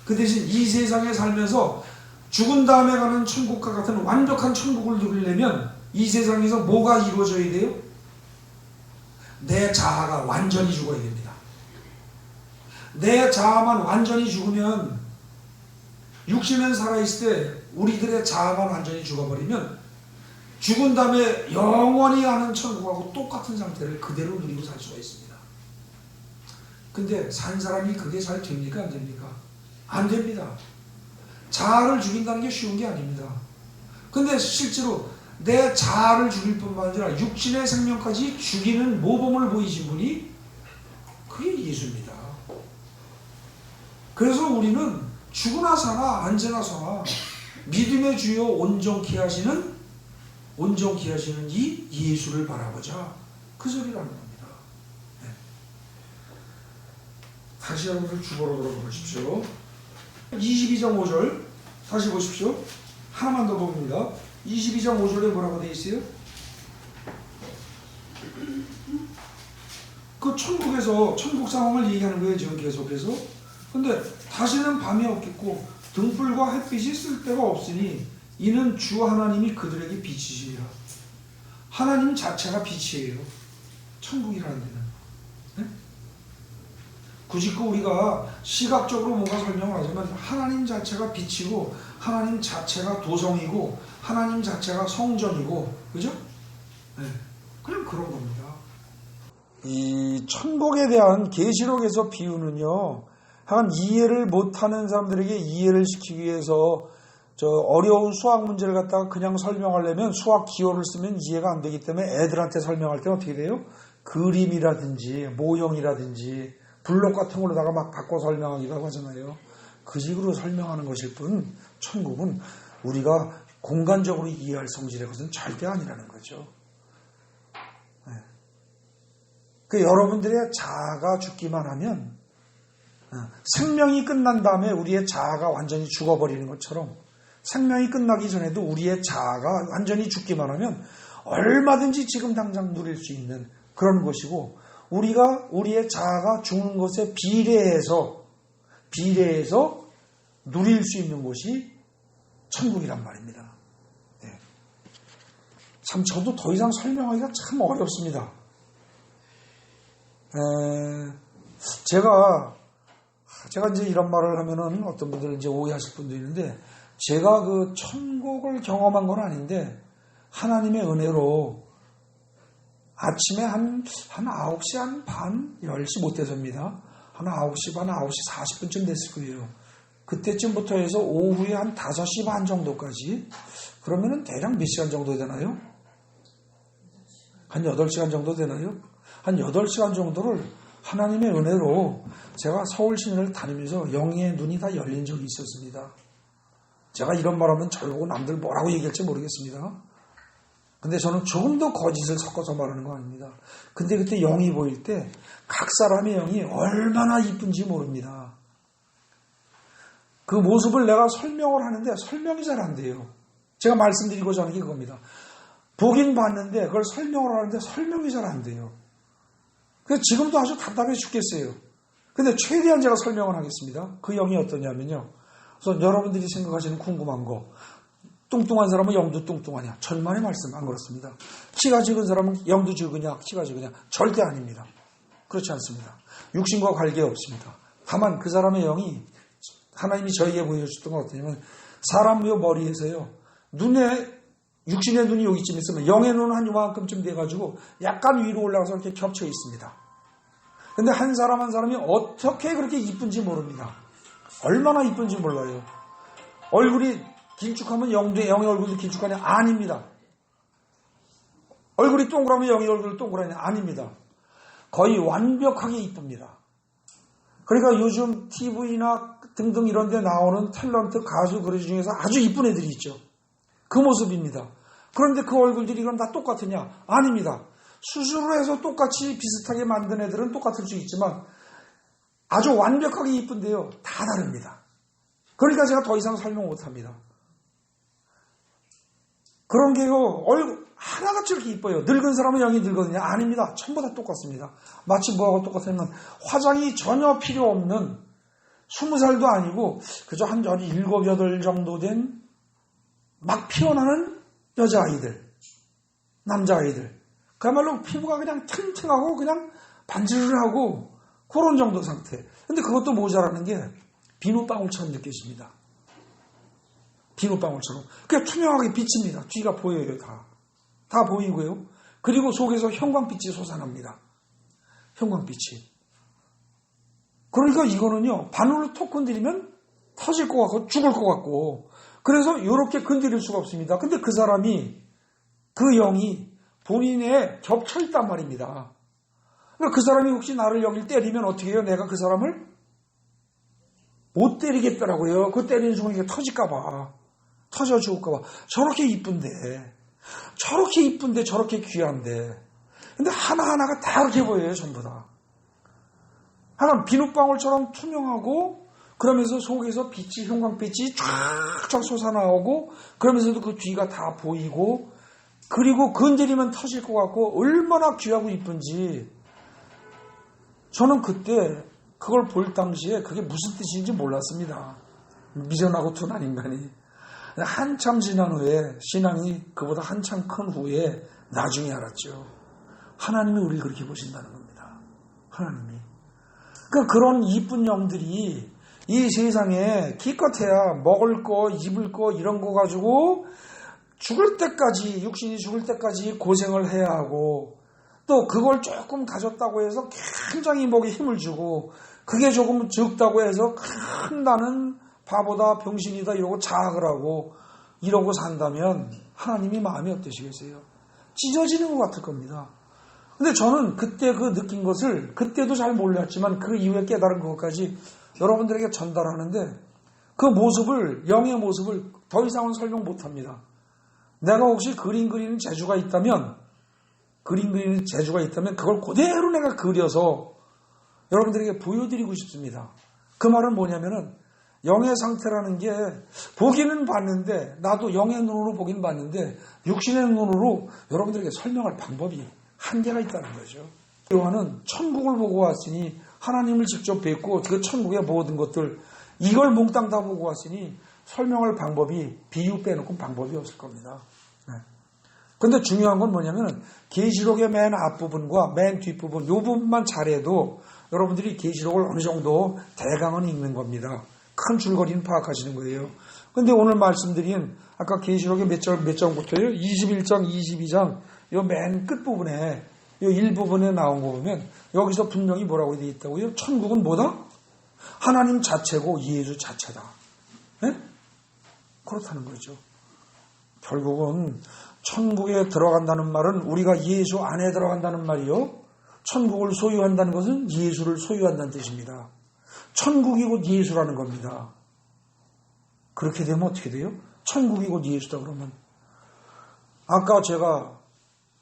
그 대신 이 세상에 살면서 죽은 다음에 가는 천국과 같은 완벽한 천국을 누리려면 이 세상에서 뭐가 이루어져야 돼요? 내 자아가 완전히 죽어야 됩니다. 내 자아만 완전히 죽으면 육신은 살아있을 때 우리들의 자아만 완전히 죽어버리면 죽은 다음에 영원히 가는 천국하고 똑같은 상태를 그대로 누리고 살 수가 있습니다. 근데 산 사람이 그게 잘 됩니까? 안 됩니까? 안 됩니다. 자아를 죽인다는 게 쉬운 게 아닙니다. 근데 실제로 내 자아를 죽일 뿐만 아니라 육신의 생명까지 죽이는 모범을 보이신 분이 그게 예수입니다. 그래서 우리는 죽으나 사나 언제나 사나 믿음의 주여 온전케 하시는 이 예수를 바라보자. 그 소리라는 겁니다. 네. 다시 여러분들 주보로 돌아가 보십시오. 22장 5절 다시 보십시오. 하나만 더 봅니다. 22장 5절에 뭐라고 되어 있어요? 그 천국에서 천국 상황을 얘기하는 거예요. 지금 계속해서. 근데 다시는 밤이 없겠고 등불과 햇빛이 쓸데가 없으니 이는 주 하나님이 그들에게 빛이시니라. 하나님 자체가 빛이에요. 천국이라는 데는. 네? 굳이 우리가 시각적으로 뭔가 설명을 하자면 하나님 자체가 빛이고 하나님 자체가 도성이고 하나님 자체가 성전이고, 그죠? 네, 그냥 그런 겁니다. 이 천국에 대한 계시록에서 비유는요, 한 이해를 못하는 사람들에게 이해를 시키기 위해서 어려운 수학 문제를 갖다가 그냥 설명하려면 수학 기호를 쓰면 이해가 안 되기 때문에 애들한테 설명할 때 어떻게 돼요? 그림이라든지 모형이라든지 블록 같은 걸로다가 막 바꿔 설명하기도 하잖아요. 그 식으로 설명하는 것일 뿐 천국은 우리가 공간적으로 이해할 성질의 것은 절대 아니라는 거죠. 네. 그 여러분들의 자아가 죽기만 하면 생명이 끝난 다음에 우리의 자아가 완전히 죽어버리는 것처럼 생명이 끝나기 전에도 우리의 자아가 완전히 죽기만 하면 얼마든지 지금 당장 누릴 수 있는 그런 것이고, 우리가 우리의 자아가 죽는 것에 비례해서 누릴 수 있는 곳이 천국이란 말입니다. 네. 참 저도 더 이상 설명하기가 참 어렵습니다. 제가 이제 이런 말을 하면은 어떤 분들은 이제 오해하실 분도 있는데, 제가 그 천국을 경험한 건 아닌데 하나님의 은혜로 아침에 한 9시 한 반, 10시 못 돼서입니다. 한 9시 반, 9시 40분쯤 됐을 거예요. 그때쯤부터 해서 오후에 한 5시 반 정도까지, 그러면은 대략 몇 시간 정도 되나요? 한 8시간 정도 되나요? 한 8시간 정도를 하나님의 은혜로 제가 서울 시내를 다니면서 영의 눈이 다 열린 적이 있었습니다. 제가 이런 말하면 저를 보고 남들 뭐라고 얘기할지 모르겠습니다. 근데 저는 조금 더 거짓을 섞어서 말하는 거 아닙니다. 근데 그때 영이 보일 때 각 사람의 영이 얼마나 이쁜지 모릅니다. 그 모습을 내가 설명을 하는데 설명이 잘 안 돼요. 제가 말씀드리고자 하는 게 그겁니다. 보긴 봤는데 그걸 설명을 하는데 설명이 잘 안 돼요. 그래서 지금도 아주 답답해 죽겠어요. 근데 최대한 제가 설명을 하겠습니다. 그 영이 어떠냐면요. 그래서 여러분들이 생각하시는 궁금한 거, 뚱뚱한 사람은 영도 뚱뚱하냐? 절만의 말씀 안 그렇습니다. 키가 작은 사람은 영도 적으냐? 키가 적으냐? 절대 아닙니다. 그렇지 않습니다. 육신과 관계없습니다. 다만 그 사람의 영이 하나님이 저에게 보여줬던 건 어떠냐면, 사람 머리에서요, 육신의 눈이 여기쯤 있으면 영의 눈은 한 요만큼쯤 돼가지고 약간 위로 올라가서 이렇게 겹쳐 있습니다. 근데 한 사람 한 사람이 어떻게 그렇게 이쁜지 모릅니다. 얼마나 이쁜지 몰라요. 얼굴이 길쭉하면 영의 얼굴도 길쭉하냐? 아닙니다. 얼굴이 동그라면 영의 얼굴도 동그라냐? 아닙니다. 거의 완벽하게 이쁩니다. 그러니까 요즘 TV나 등등 이런 데 나오는 탤런트 가수 그룹 중에서 아주 이쁜 애들이 있죠. 그 모습입니다. 그런데 그 얼굴들이 그럼 다 똑같으냐? 아닙니다. 수술을 해서 똑같이 비슷하게 만든 애들은 똑같을 수 있지만 아주 완벽하게 이쁜데요, 다 다릅니다. 그러니까 제가 더 이상 설명 못합니다. 그런 게요, 얼굴 하나같이 이렇게 이뻐요. 늙은 사람은 영이 늙거든요. 아닙니다. 전부 다 똑같습니다. 마치 뭐하고 똑같으면 화장이 전혀 필요 없는 20살도 아니고 그저 한 7, 8 정도 된 막 피어나는 여자아이들, 남자아이들, 그야말로 피부가 그냥 탱탱하고 그냥 반질하고 그런 정도 상태. 근데 그것도 모자라는 게 비눗방울처럼 느껴집니다. 비눗방울처럼. 그냥 투명하게 비칩니다. 뒤가 보여요. 다 보이고요. 그리고 속에서 형광빛이 솟아납니다. 형광빛이. 그러니까 이거는요, 바늘로 톡 건드리면 터질 것 같고 죽을 것 같고, 그래서 이렇게 건드릴 수가 없습니다. 근데 그 사람이, 그 영이 본인에 겹쳐있단 말입니다. 그러니까 그 사람이 혹시 나를 여길 때리면 어떻게 해요? 내가 그 사람을 못 때리겠더라고요. 그 때리는 순간 이게 터질까봐. 터져 죽을까봐. 저렇게 이쁜데 저렇게 귀한데. 근데 하나하나가 다 그렇게 보여요, 전부 다. 하나 비눗방울처럼 투명하고, 그러면서 속에서 빛이, 형광빛이 쫙쫙 솟아나오고, 그러면서도 그 뒤가 다 보이고, 그리고 건드리면 터질 것 같고, 얼마나 귀하고 이쁜지. 저는 그때 그걸 볼 당시에 그게 무슨 뜻인지 몰랐습니다. 미련하고 둔한 인간이. 한참 지난 후에, 신앙이 그보다 한참 큰 후에 나중에 알았죠. 하나님이 우리를 그렇게 보신다는 겁니다. 하나님이. 그런 이쁜 영들이 이 세상에 기껏해야 먹을 거, 입을 거 이런 거 가지고 죽을 때까지, 육신이 죽을 때까지 고생을 해야 하고, 또 그걸 조금 가졌다고 해서 굉장히 목에 힘을 주고, 그게 조금 적다고 해서 큰 나는 바보다, 병신이다 이러고 자학을 하고 이러고 산다면 하나님이 마음이 어떠시겠어요? 찢어지는 것 같을 겁니다. 근데 저는 그때 그 느낀 것을 그때도 잘 몰랐지만 그 이후에 깨달은 것까지 여러분들에게 전달하는데, 그 모습을, 영의 모습을 더 이상은 설명 못합니다. 내가 혹시 그림 그리는 재주가 있다면 그걸 그대로 내가 그려서 여러분들에게 보여드리고 싶습니다. 그 말은 뭐냐면은, 영의 상태라는 게 보기는 봤는데, 나도 영의 눈으로 보긴 봤는데 육신의 눈으로 여러분들에게 설명할 방법이 한계가 있다는 거죠. 요한은 천국을 보고 왔으니, 하나님을 직접 뵙고 그 천국의 모든 것들 이걸 몽땅 다 보고 왔으니 설명할 방법이, 비유 빼놓고 방법이 없을 겁니다. 그런데 중요한 건 뭐냐면, 계시록의 맨 앞부분과 맨 뒷부분, 이 부분만 잘해도 여러분들이 계시록을 어느 정도 대강은 읽는 겁니다. 큰 줄거리는 파악하시는 거예요. 그런데 오늘 말씀드린 아까 계시록의 몇 장부터요? 21장, 22장 요 맨 끝부분에, 요 일부분에 나온 거 보면 여기서 분명히 뭐라고 되어 있다고요? 천국은 뭐다? 하나님 자체고 예수 자체다. 네? 그렇다는 거죠. 결국은 천국에 들어간다는 말은 우리가 예수 안에 들어간다는 말이요. 천국을 소유한다는 것은 예수를 소유한다는 뜻입니다. 천국이 곧 예수라는 겁니다. 그렇게 되면 어떻게 돼요? 천국이 곧 예수다 그러면, 아까 제가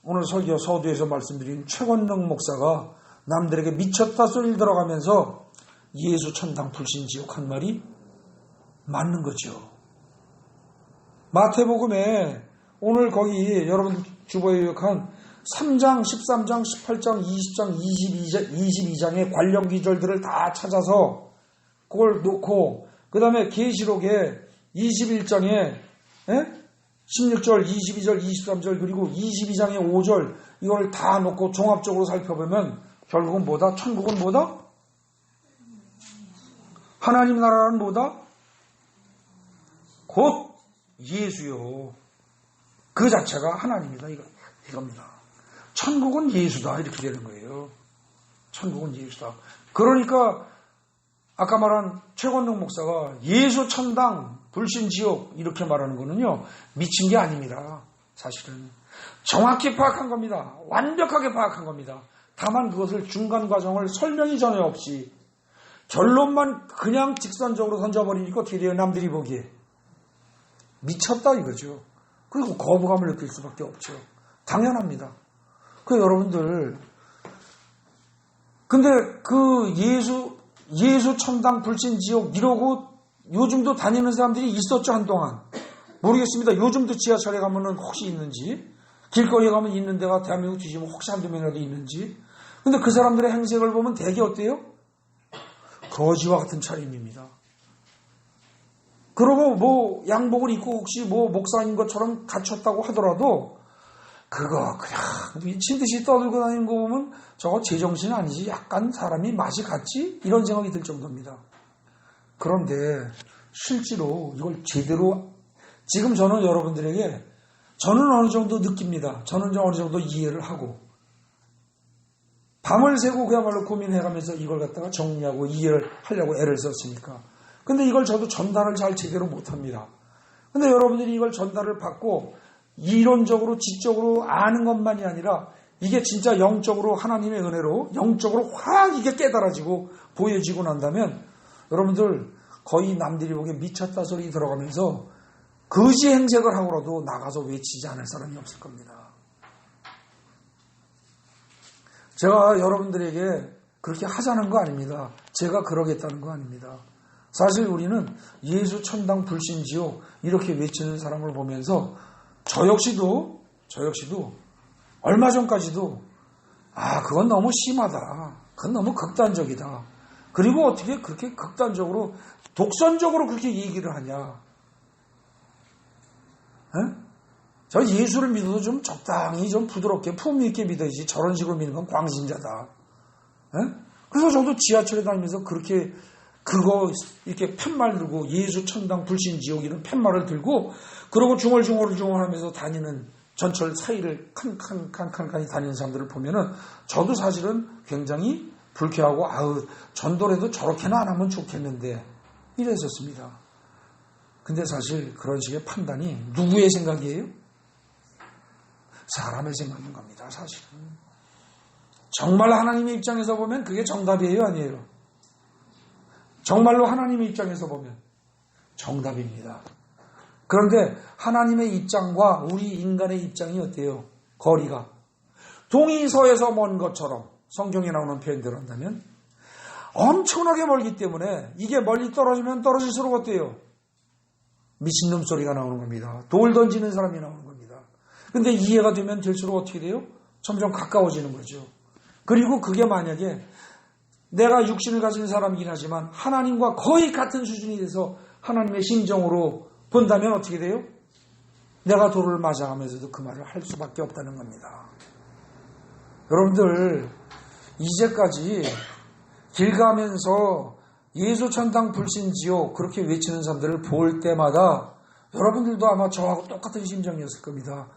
오늘 설교 서두에서 말씀드린 최권능 목사가 남들에게 미쳤다 소리를 들어가면서 예수 천당 불신 지옥 한 말이 맞는 거죠. 마태복음에 오늘 거기 여러분 주보에 요약한 3장, 13장, 18장, 20장, 22장의 관련 기절들을 다 찾아서 그걸 놓고, 그 다음에 계시록에 21장에 16절, 22절, 23절 그리고 22장의 5절 이걸 다 놓고 종합적으로 살펴보면 결국은 뭐다? 천국은 뭐다? 하나님 나라는 뭐다? 곧 예수요. 그 자체가 하나님이다 이겁니다. 천국은 예수다 이렇게 되는 거예요. 천국은 예수다. 그러니까 아까 말한 최권능 목사가 예수 천당 불신 지옥 이렇게 말하는 거는요, 미친 게 아닙니다. 사실은 정확히 파악한 겁니다. 완벽하게 파악한 겁니다. 다만 그것을 중간 과정을 설명이 전혀 없이 결론만 그냥 직선적으로 던져버리니까 어떻게 돼요? 남들이 보기에 미쳤다 이거죠. 그리고 거부감을 느낄 수밖에 없죠. 당연합니다. 그 여러분들, 근데 그 예수 천당 불신 지옥 이러고 요즘도 다니는 사람들이 있었죠, 한동안. 모르겠습니다. 요즘도 지하철에 가면은 혹시 있는지, 길거리에 가면 있는 데가 대한민국 뒤지면 혹시 한두 명이라도 있는지. 근데 그 사람들의 행색을 보면 대개 어때요? 거지와 같은 차림입니다. 그러고 뭐 양복을 입고 혹시 뭐 목사인 것처럼 갖췄다고 하더라도 그거 그냥 미친 듯이 떠들고 다니는 거 보면 저거 제정신 아니지, 약간 사람이 맛이 갔지? 이런 생각이 들 정도입니다. 그런데 실제로 이걸 제대로, 지금 저는 여러분들에게, 저는 어느 정도 느낍니다. 저는 어느 정도 이해를 하고 밤을 새고 그야말로 고민해가면서 이걸 갖다가 정리하고 이해를 하려고 애를 썼으니까. 근데 이걸 저도 전달을 잘 제대로 못합니다. 근데 여러분들이 이걸 전달을 받고 이론적으로 지적으로 아는 것만이 아니라 이게 진짜 영적으로 하나님의 은혜로 영적으로 확 이게 깨달아지고 보여지고 난다면 여러분들 거의 남들이 보기에 미쳤다 소리 들어가면서 거지 행색을 하고라도 나가서 외치지 않을 사람이 없을 겁니다. 제가 여러분들에게 그렇게 하자는 거 아닙니다. 제가 그러겠다는 거 아닙니다. 사실 우리는 예수 천당 불신 지옥 이렇게 외치는 사람을 보면서 저 역시도 얼마 전까지도 그건 너무 심하다. 그건 너무 극단적이다. 그리고 어떻게 그렇게 극단적으로 독선적으로 그렇게 얘기를 하냐. 저 예수를 믿어도 좀 적당히 좀 부드럽게 품위 있게 믿어야지 저런 식으로 믿는 건 광신자다. 그래서 저도 지하철에 다니면서 그렇게 그거 이렇게 팻말 들고 예수 천당 불신 지옥 이런 팻말을 들고 그러고 중얼중얼하면서 다니는 전철 사이를 칸칸칸칸칸이 다니는 사람들을 보면은 저도 사실은 굉장히 불쾌하고 전도라도 저렇게는 안 하면 좋겠는데 이랬었습니다. 근데 사실 그런 식의 판단이 누구의 생각이에요? 사람의 생각인 겁니다. 사실은. 정말 하나님의 입장에서 보면 그게 정답이에요? 아니에요? 정말로 하나님의 입장에서 보면 정답입니다. 그런데 하나님의 입장과 우리 인간의 입장이 어때요? 거리가. 동이 서에서 먼 것처럼 성경에 나오는 표현대로 한다면 엄청나게 멀기 때문에 이게 멀리 떨어지면 떨어질수록 어때요? 미친놈 소리가 나오는 겁니다. 돌 던지는 사람이 나오는 겁니다. 근데 이해가 되면 될수록 어떻게 돼요? 점점 가까워지는 거죠. 그리고 그게 만약에 내가 육신을 가진 사람이긴 하지만 하나님과 거의 같은 수준이 돼서 하나님의 심정으로 본다면 어떻게 돼요? 내가 돌을 맞아가면서도 그 말을 할 수밖에 없다는 겁니다. 여러분들 이제까지 길 가면서 예수 천당 불신 지옥 그렇게 외치는 사람들을 볼 때마다 여러분들도 아마 저하고 똑같은 심정이었을 겁니다.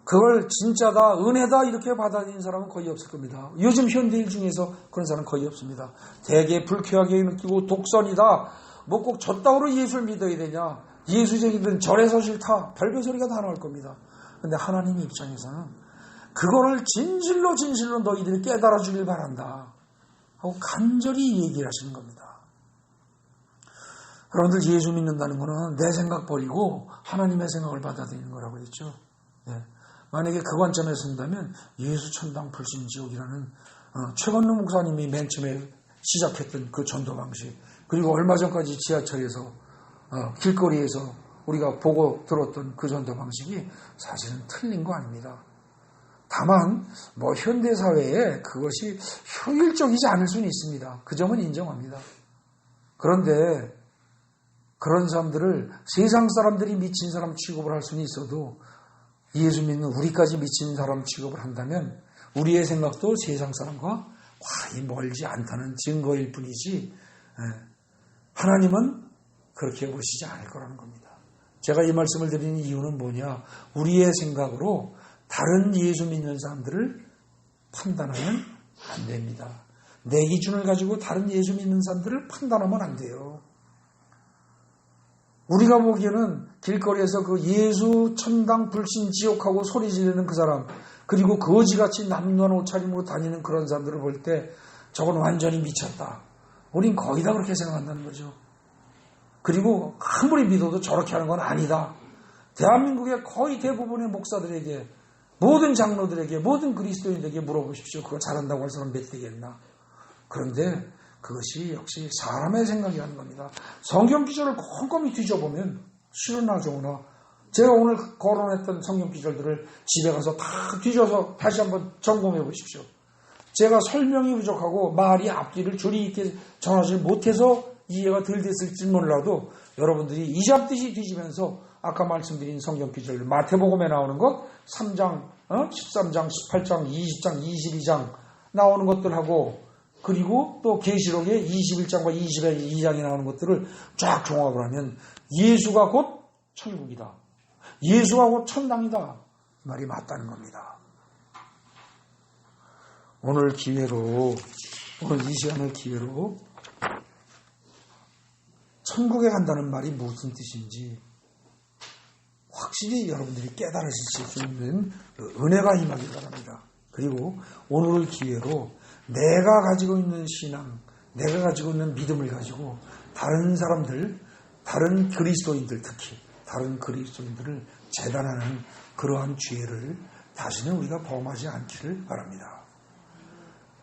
그걸 진짜다, 은혜다 이렇게 받아들이는 사람은 거의 없을 겁니다. 요즘 현대인 중에서 그런 사람은 거의 없습니다. 되게 불쾌하게 느끼고 독선이다. 뭐 꼭 저따위로 예수를 믿어야 되냐. 예수쟁이든 절에서 싫다. 별별 소리가 다 나올 겁니다. 그런데 하나님의 입장에서는 그거를 진실로 너희들이 깨달아 주길 바란다 하고 간절히 얘기를 하시는 겁니다. 여러분들 예수 믿는다는 거는 내 생각 버리고 하나님의 생각을 받아들이는 거라고 했죠. 네. 만약에 그 관점에서 본다면 예수 천당 불신 지옥이라는 최건로 목사님이 맨 처음에 시작했던 그 전도 방식, 그리고 얼마 전까지 지하철에서 길거리에서 우리가 보고 들었던 그 전도 방식이 사실은 틀린 거 아닙니다. 다만 뭐 현대사회에 그것이 효율적이지 않을 수는 있습니다. 그 점은 인정합니다. 그런데 그런 사람들을 세상 사람들이 미친 사람 취급을 할 수는 있어도 예수 믿는 우리까지 미친 사람 취급을 한다면 우리의 생각도 세상 사람과 거의 멀지 않다는 증거일 뿐이지 하나님은 그렇게 보시지 않을 거라는 겁니다. 제가 이 말씀을 드리는 이유는 뭐냐? 우리의 생각으로 다른 예수 믿는 사람들을 판단하면 안 됩니다. 내 기준을 가지고 다른 예수 믿는 사람들을 판단하면 안 돼요. 우리가 보기에는 길거리에서 그 예수 천당 불신 지옥하고 소리 지르는 그 사람, 그리고 거지같이 남루한 옷차림으로 다니는 그런 사람들을 볼 때 저건 완전히 미쳤다. 우린 거의 다 그렇게 생각한다는 거죠. 그리고 아무리 믿어도 저렇게 하는 건 아니다. 대한민국의 거의 대부분의 목사들에게, 모든 장로들에게, 모든 그리스도인들에게 물어보십시오. 그거 잘한다고 할 사람 몇 되겠나? 그런데 그것이 역시 사람의 생각이라는 겁니다. 성경 기절을 꼼꼼히 뒤져보면 싫으나 좋으나 제가 오늘 거론했던 성경 기절들을 집에 가서 다 뒤져서 다시 한번 점검해 보십시오. 제가 설명이 부족하고 말이 앞뒤를 줄이 있게 전하지 못해서 이해가 덜 됐을지 몰라도 여러분들이 이잡듯이 뒤지면서 아까 말씀드린 성경 기절 마태복음에 나오는 것 3장, 13장, 18장, 20장, 22장 나오는 것들하고 그리고 또 계시록의 21장과 22장에 나오는 것들을 쫙 종합을 하면 예수가 곧 천국이다. 예수가 곧 천당이다. 말이 맞다는 겁니다. 오늘 이 시간을 기회로 천국에 간다는 말이 무슨 뜻인지 확실히 여러분들이 깨달으실 수 있는 은혜가 임하길 바랍니다. 그리고 오늘을 기회로 내가 가지고 있는 신앙, 내가 가지고 있는 믿음을 가지고 다른 사람들, 다른 그리스도인들, 특히 다른 그리스도인들을 재단하는 그러한 기회를 다시는 우리가 범하지 않기를 바랍니다.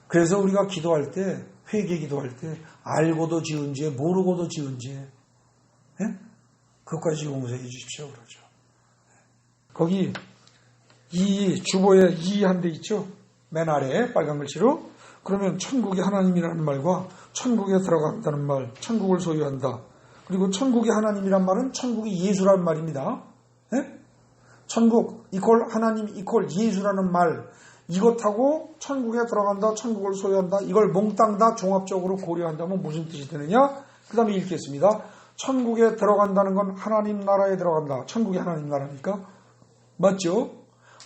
그래서 우리가 기도할 때, 회개 기도할 때 알고도 지은 죄, 모르고도 지은 죄, 그것까지 용서해 주십시오 그러죠. 거기 이 주보에 이 한 대 있죠? 맨 아래에 빨간 글씨로. 그러면 천국이 하나님이라는 말과 천국에 들어간다는 말, 천국을 소유한다. 그리고 천국이 하나님이란 말은 천국이 예수라는 말입니다. 천국 이퀄 하나님 이퀄 예수라는 말, 이것하고 천국에 들어간다, 천국을 소유한다, 이걸 몽땅 다 종합적으로 고려한다면 무슨 뜻이 되느냐? 그 다음에 읽겠습니다. 천국에 들어간다는 건 하나님 나라에 들어간다. 천국이 하나님 나라니까. 맞죠?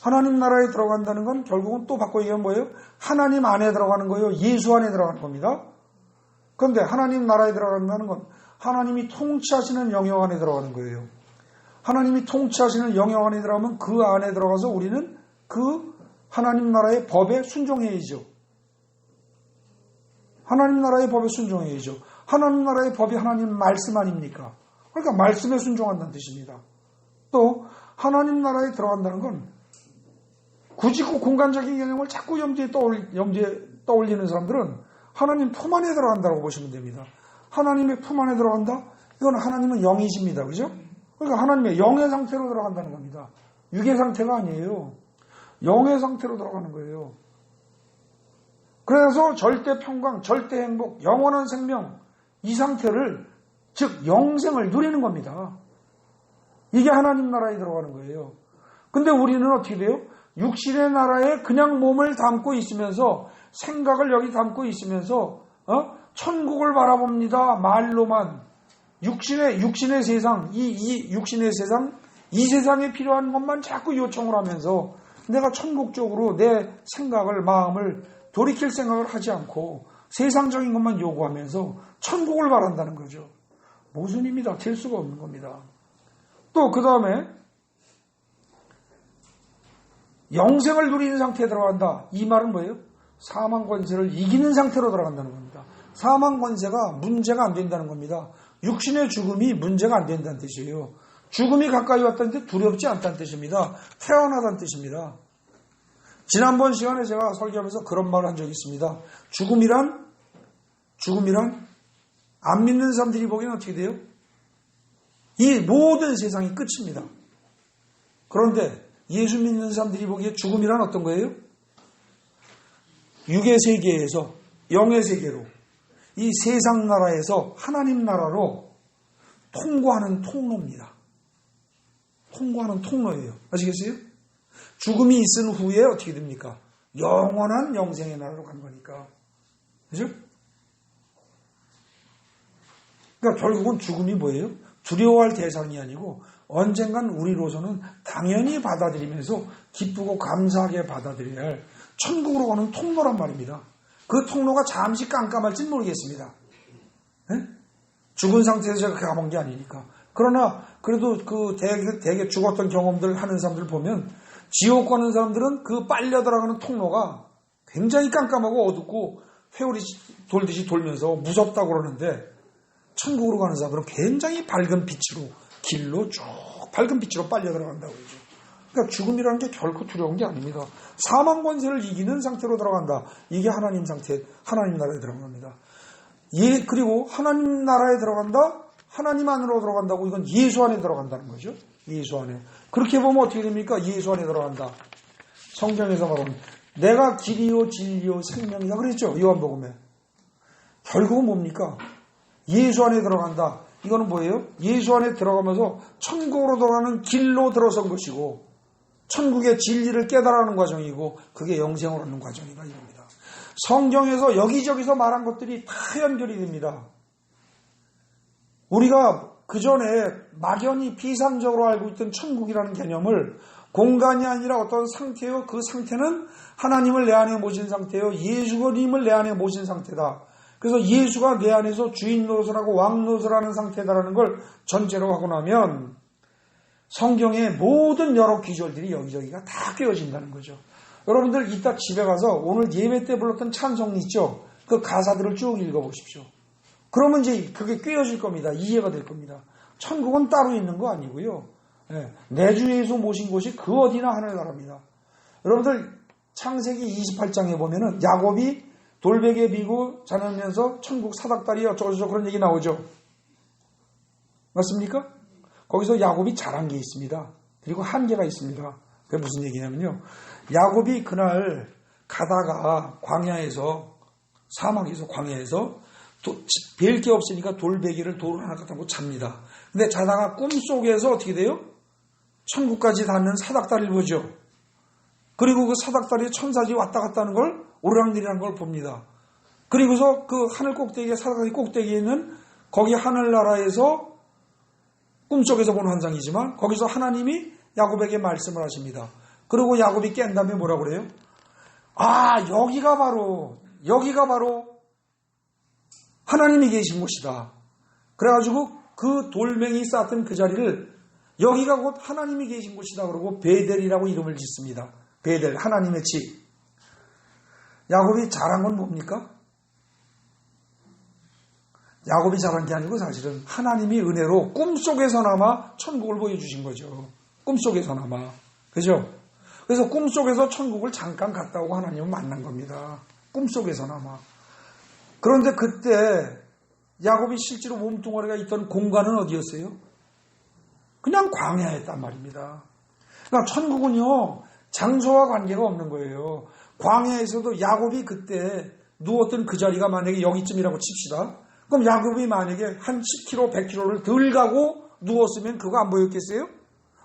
하나님 나라에 들어간다는 건 결국은 또 바꿔 얘기하면 뭐예요? 하나님 안에 들어가는 거예요. 예수 안에 들어가는 겁니다. 그런데 하나님 나라에 들어간다는 건 하나님이 통치하시는 영역 안에 들어가는 거예요. 하나님이 통치하시는 영역 안에 들어가면 그 안에 들어가서 우리는 그 하나님 나라의 법에 순종해야죠. 하나님 나라의 법에 순종해야죠. 하나님 나라의 법이 하나님 말씀 아닙니까? 그러니까 말씀에 순종한다는 뜻입니다. 또 하나님 나라에 들어간다는 건 굳이 그 공간적인 개념을 자꾸 염두에 떠올리는 사람들은 하나님 품 안에 들어간다고 보시면 됩니다. 하나님의 품 안에 들어간다? 이건 하나님은 영이십니다. 그죠? 그러니까 하나님의 영의 상태로 들어간다는 겁니다. 육의 상태가 아니에요. 영의 상태로 들어가는 거예요. 그래서 절대 평강, 절대 행복, 영원한 생명, 이 상태를, 즉 영생을 누리는 겁니다. 이게 하나님 나라에 들어가는 거예요. 근데 우리는 어떻게 돼요? 육신의 나라에 그냥 몸을 담고 있으면서 생각을 여기 담고 있으면서 천국을 바라봅니다. 말로만. 육신의 세상, 이 육신의 세상, 이 세상에 필요한 것만 자꾸 요청을 하면서 내가 천국적으로 내 생각을, 마음을 돌이킬 생각을 하지 않고 세상적인 것만 요구하면서 천국을 바란다는 거죠. 모순입니다. 될 수가 없는 겁니다. 또 그 다음에 영생을 누리는 상태에 들어간다. 이 말은 뭐예요? 사망 권세를 이기는 상태로 들어간다는 겁니다. 사망 권세가 문제가 안 된다는 겁니다. 육신의 죽음이 문제가 안 된다는 뜻이에요. 죽음이 가까이 왔다는 데 두렵지 않다는 뜻입니다. 태어나다는 뜻입니다. 지난번 시간에 제가 설교하면서 그런 말을 한 적이 있습니다. 죽음이란 안 믿는 사람들이 보기에는 어떻게 돼요? 이 모든 세상이 끝입니다. 그런데 예수 믿는 사람들이 보기에 죽음이란 어떤 거예요? 육의 세계에서 영의 세계로, 이 세상 나라에서 하나님 나라로 통과하는 통로입니다. 통과하는 통로예요. 아시겠어요? 죽음이 있은 후에 어떻게 됩니까? 영원한 영생의 나라로 간 거니까. 그죠? 그러니까 결국은 죽음이 뭐예요? 두려워할 대상이 아니고 언젠간 우리로서는 당연히 받아들이면서 기쁘고 감사하게 받아들여야 할 천국으로 가는 통로란 말입니다. 그 통로가 잠시 깜깜할지는 모르겠습니다. 네? 죽은 상태에서 제가 가본 게 아니니까. 그러나 그래도 그 되게 죽었던 경험들 하는 사람들 보면 지옥 가는 사람들은 그 빨려 들어가는 통로가 굉장히 깜깜하고 어둡고 회오리 돌듯이 돌면서 무섭다고 그러는데 천국으로 가는 사람들은 굉장히 밝은 빛으로 길로 쭉 밝은 빛으로 빨려 들어간다고 그러죠. 그러니까 죽음이라는 게 결코 두려운 게 아닙니다. 사망 권세를 이기는 상태로 들어간다. 이게 하나님 상태, 하나님 나라에 들어갑니다. 그리고 하나님 나라에 들어간다? 하나님 안으로 들어간다고 이건 예수 안에 들어간다는 거죠. 예수 안에. 그렇게 보면 어떻게 됩니까? 예수 안에 들어간다. 성경에서 말하면 내가 길이요 진리요 생명이다 그랬죠. 요한복음에. 결국은 뭡니까? 예수 안에 들어간다. 이거는 뭐예요? 예수 안에 들어가면서 천국으로 들어가는 길로 들어선 것이고 천국의 진리를 깨달아가는 과정이고 그게 영생을 얻는 과정이다 이겁니다. 성경에서 여기저기서 말한 것들이 다 연결이 됩니다. 우리가 그전에 막연히 비상적으로 알고 있던 천국이라는 개념을 공간이 아니라 어떤 상태요. 그 상태는 하나님을 내 안에 모신 상태요. 예수님을 내 안에 모신 상태다. 그래서 예수가 내 안에서 주인 노릇을하고 왕 노릇을하는 상태다라는 걸 전제로 하고 나면 성경의 모든 여러 기절들이 여기저기가 다 꿰어진다는 거죠. 여러분들 이따 집에 가서 오늘 예배 때 불렀던 찬송 있죠? 그 가사들을 쭉 읽어보십시오. 그러면 이제 그게 꿰어질 겁니다. 이해가 될 겁니다. 천국은 따로 있는 거 아니고요. 내 주 예수 모신 곳이 그 어디나 하늘나라입니다. 여러분들 창세기 28장에 보면은 야곱이 돌베개 비고 자면서 천국 사닥다리 어쩌고저쩌고 그런 얘기 나오죠. 맞습니까? 거기서 야곱이 잘한 게 있습니다. 그리고 한계가 있습니다. 그게 무슨 얘기냐면요. 야곱이 그날 가다가 광야에서 사막에서 광야에서 뵐 게 없으니까 돌베개를 돌 하나 갖다 놓고 잡니다. 근데 자다가 꿈속에서 어떻게 돼요? 천국까지 닿는 사닥다리를 보죠. 그리고 그 사닥다리에 천사들이 왔다 갔다 하는 걸 오르락내리락하는 걸 봅니다. 그리고서 그 하늘 꼭대기에 사닥다리 꼭대기에 있는 거기 하늘나라에서 꿈속에서 본 환상이지만 거기서 하나님이 야곱에게 말씀을 하십니다. 그리고 야곱이 깬 다음에 뭐라고 그래요? 아, 여기가 바로 하나님이 계신 곳이다. 그래가지고 그 돌멩이 쌓았던 그 자리를 여기가 곧 하나님이 계신 곳이다. 그러고 베델이라고 이름을 짓습니다. 베델, 하나님의 집. 야곱이 잘한 건 뭡니까? 야곱이 잘한 게 아니고 사실은 하나님이 은혜로 꿈속에서나마 천국을 보여주신 거죠. 꿈속에서나마. 그죠? 그래서 꿈속에서 천국을 잠깐 갔다 오고 하나님을 만난 겁니다. 꿈속에서나마. 그런데 그때 야곱이 실제로 몸뚱아리가 있던 공간은 어디였어요? 그냥 광야였단 말입니다. 그러니까 천국은요, 장소와 관계가 없는 거예요. 광야에서도 야곱이 그때 누웠던 그 자리가 만약에 여기쯤이라고 칩시다. 그럼 야곱이 만약에 한 10km, 100km를 덜 가고 누웠으면 그거 안 보였겠어요?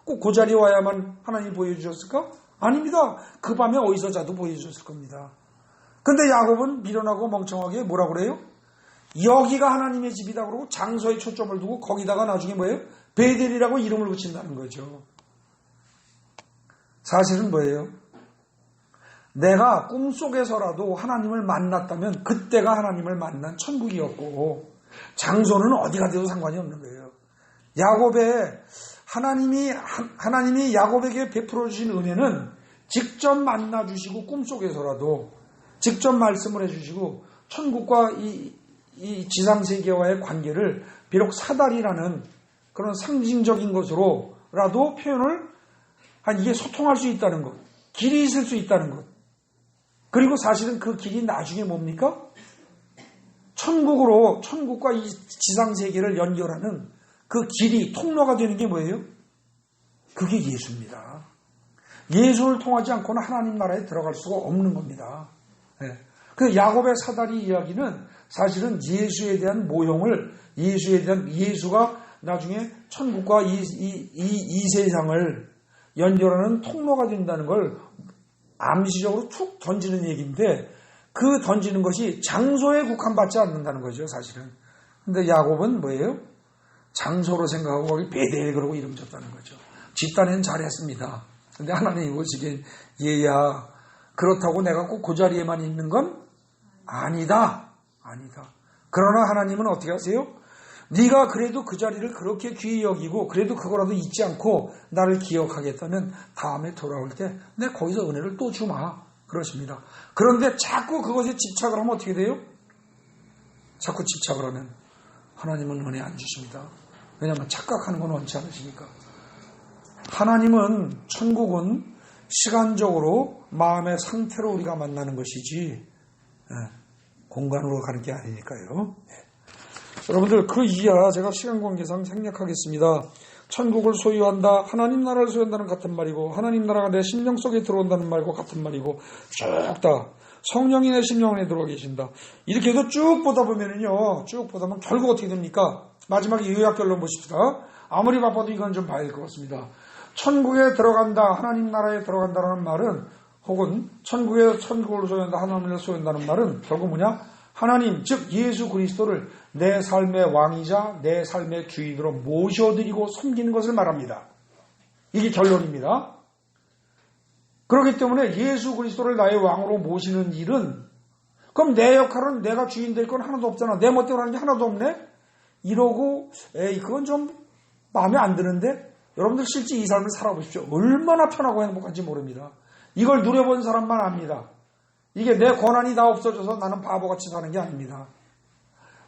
꼭 그 자리에 와야만 하나님이 보여주셨을까? 아닙니다. 그 밤에 어디서 자도 보여주셨을 겁니다. 근데 야곱은 미련하고 멍청하게 뭐라고 그래요? 여기가 하나님의 집이다 그러고 장소에 초점을 두고 거기다가 나중에 뭐예요? 베델이라고 이름을 붙인다는 거죠. 사실은 뭐예요? 내가 꿈속에서라도 하나님을 만났다면 그때가 하나님을 만난 천국이었고 장소는 어디가 돼도 상관이 없는 거예요. 하나님이 야곱에게 베풀어 주신 은혜는 직접 만나 주시고 꿈속에서라도 직접 말씀을 해 주시고 천국과 이 지상세계와의 관계를 비록 사다리라는 그런 상징적인 것으로라도 표현을 이게 소통할 수 있다는 것, 길이 있을 수 있다는 것. 그리고 사실은 그 길이 나중에 뭡니까? 천국과 이 지상세계를 연결하는 그 길이, 통로가 되는 게 뭐예요? 그게 예수입니다. 예수를 통하지 않고는 하나님 나라에 들어갈 수가 없는 겁니다. 네. 그 야곱의 사다리 이야기는 사실은 예수에 대한 모형을, 예수가 나중에 천국과 이 세상을 연결하는 통로가 된다는 걸 암시적으로 툭 던지는 얘기인데 그 던지는 것이 장소에 국한받지 않는다는 거죠, 사실은. 근데 야곱은 뭐예요? 장소로 생각하고 거기 베델 그러고 이름 줬다는 거죠. 집단에는 잘했습니다. 근데 하나님이 보시기엔 얘야, 그렇다고 내가 꼭 그 자리에만 있는 건 아니다. 그러나 하나님은 어떻게 하세요? 네가 그래도 그 자리를 그렇게 귀히 여기고 그래도 그거라도 잊지 않고 나를 기억하겠다면 다음에 돌아올 때 내가 거기서 은혜를 또 주마. 그러십니다. 그런데 자꾸 그것에 집착을 하면 어떻게 돼요? 자꾸 집착을 하면 하나님은 은혜 안 주십니다. 왜냐하면 착각하는 건 원치 않으시니까. 하나님은, 천국은 시간적으로 마음의 상태로 우리가 만나는 것이지 공간으로 가는 게 아니니까요. 여러분들 그 이하 제가 시간 관계상 생략하겠습니다. 천국을 소유한다, 하나님 나라를 소유한다는 같은 말이고 하나님 나라가 내 심령 속에 들어온다는 말과 같은 말이고 쭉 다 성령이 내 심령 안에 들어와 계신다. 이렇게 해서 쭉 보다 보면 결국 어떻게 됩니까? 마지막에 요약 결론 보십시다. 아무리 바빠도 이건 좀 봐야 될 것 같습니다. 천국에 들어간다, 하나님 나라에 들어간다라는 말은, 혹은 천국을 소유한다, 하나님을 소유한다는 말은 결국 뭐냐? 하나님, 즉 예수 그리스도를 내 삶의 왕이자 내 삶의 주인으로 모셔드리고 섬기는 것을 말합니다. 이게 결론입니다. 그렇기 때문에 예수 그리스도를 나의 왕으로 모시는 일은, 그럼 내 역할은 내가 주인 될 건 하나도 없잖아. 내 멋대로 하는 게 하나도 없네? 이러고 그건 좀 마음에 안 드는데 여러분들 실제 이 삶을 살아보십시오. 얼마나 편하고 행복한지 모릅니다. 이걸 누려본 사람만 압니다. 이게 내 권한이 다 없어져서 나는 바보같이 사는 게 아닙니다.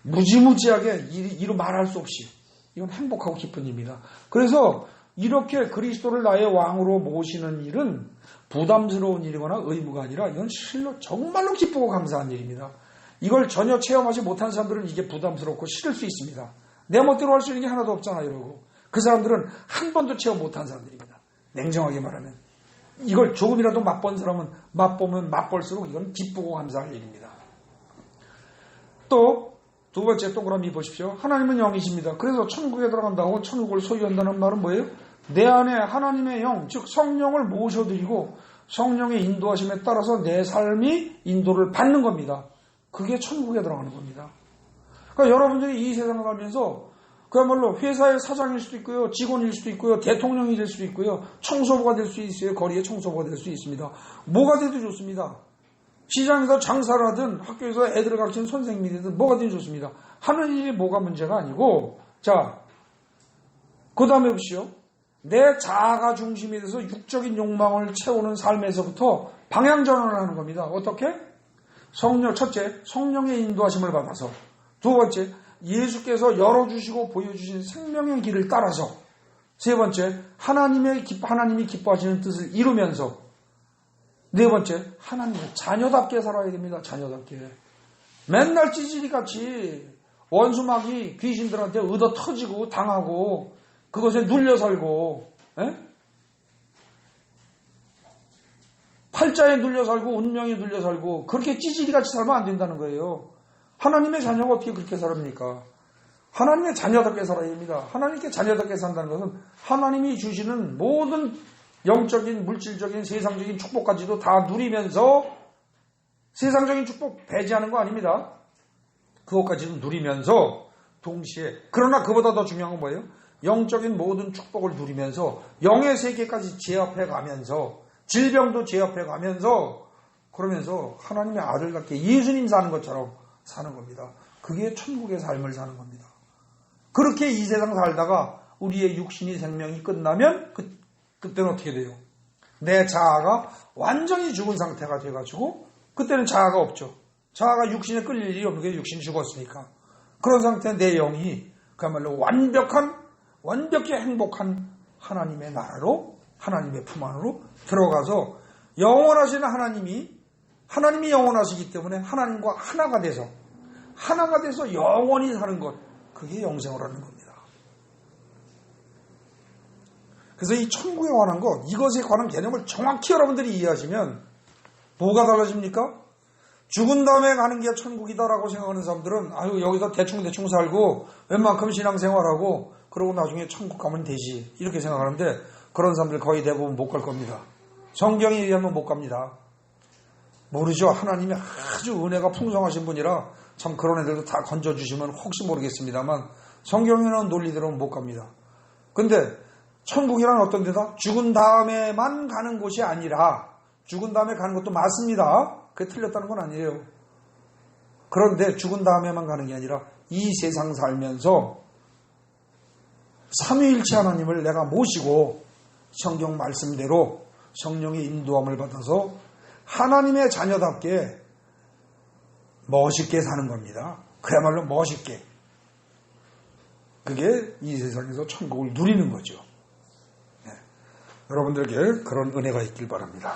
무지무지하게 이루 말할 수 없이 이건 행복하고 기쁜 일입니다. 그래서 이렇게 그리스도를 나의 왕으로 모시는 일은 부담스러운 일이거나 의무가 아니라 이건 실로 정말로 기쁘고 감사한 일입니다. 이걸 전혀 체험하지 못한 사람들은 이게 부담스럽고 싫을 수 있습니다. 내 멋대로 할 수 있는 게 하나도 없잖아 이러고. 그 사람들은 한 번도 체험 못한 사람들입니다. 냉정하게 말하면. 이걸 조금이라도 맛본 사람은 맛보면 맛볼수록 이건 기쁘고 감사할 일입니다. 또 두 번째 동그라미 보십시오. 하나님은 영이십니다. 그래서 천국에 들어간다고 천국을 소유한다는 말은 뭐예요? 내 안에 하나님의 영, 즉 성령을 모셔드리고 성령의 인도하심에 따라서 내 삶이 인도를 받는 겁니다. 그게 천국에 들어가는 겁니다. 그러니까 여러분들이 이 세상을 살면서 그야말로 회사의 사장일 수도 있고요, 직원일 수도 있고요, 대통령이 될 수도 있고요, 청소부가 될 수 있어요, 거리의 청소부가 될 수 있습니다. 뭐가 돼도 좋습니다. 시장에서 장사를 하든 학교에서 애들을 가르치는 선생님이 되든 뭐가 돼도 좋습니다. 하는 일이 뭐가 문제가 아니고, 자, 그 다음에 보시오. 내 자아가 중심이 돼서 육적인 욕망을 채우는 삶에서부터 방향전환을 하는 겁니다. 어떻게? 첫째, 성령의 인도하심을 받아서. 두 번째, 예수께서 열어주시고 보여주신 생명의 길을 따라서. 세 번째, 하나님이 기뻐하시는 뜻을 이루면서. 네 번째, 하나님의 자녀답게 살아야 됩니다. 자녀답게. 맨날 찌질이같이 원수막이 귀신들한테 얻어 터지고 당하고 그것에 눌려 살고, 팔자에 눌려 살고 운명에 눌려 살고 그렇게 찌질이같이 살면 안 된다는 거예요. 하나님의 자녀가 어떻게 그렇게 살합니까? 하나님의 자녀답게 살아야 됩니다. 하나님께 자녀답게 산다는 것은 하나님이 주시는 모든 영적인, 물질적인, 세상적인 축복까지도 다 누리면서, 세상적인 축복 배제하는 거 아닙니다. 그것까지도 누리면서 동시에, 그러나 그보다 더 중요한 건 뭐예요? 영적인 모든 축복을 누리면서 영의 세계까지 제압해 가면서, 질병도 제압해 가면서, 그러면서 하나님의 아들 같게 예수님 사는 것처럼 사는 겁니다. 그게 천국의 삶을 사는 겁니다. 그렇게 이 세상 살다가 우리의 육신이 생명이 끝나면 그때는 어떻게 돼요? 내 자아가 완전히 죽은 상태가 돼가지고 그때는 자아가 없죠. 자아가 육신에 끌릴 일이 없는 게 육신이 죽었으니까. 그런 상태에 내 영이 그야말로 완벽히 행복한 하나님의 나라로, 하나님의 품 안으로 들어가서 영원하신 하나님이 영원하시기 때문에 하나님과 하나가 돼서 영원히 사는 것, 그게 영생을 하는 겁니다. 그래서 이 천국에 관한 것, 이것에 관한 개념을 정확히 여러분들이 이해하시면 뭐가 달라집니까? 죽은 다음에 가는 게 천국이다라고 생각하는 사람들은 여기서 대충 살고 웬만큼 신앙생활하고 그러고 나중에 천국 가면 되지, 이렇게 생각하는데 그런 사람들 거의 대부분 못 갈 겁니다. 성경에 의하면 못 갑니다. 모르죠. 하나님이 아주 은혜가 풍성하신 분이라 참 그런 애들도 다 건져주시면 혹시 모르겠습니다만 성경에 나온 논리대로는 못 갑니다. 근데 천국이란 어떤 데다? 죽은 다음에만 가는 곳이 아니라, 죽은 다음에 가는 것도 맞습니다. 그게 틀렸다는 건 아니에요. 그런데 죽은 다음에만 가는 게 아니라 이 세상 살면서 삼위일체 하나님을 내가 모시고 성경 말씀대로 성령의 인도함을 받아서 하나님의 자녀답게 멋있게 사는 겁니다. 그야말로 멋있게. 그게 이 세상에서 천국을 누리는 거죠. 여러분들에게 그런 은혜가 있길 바랍니다.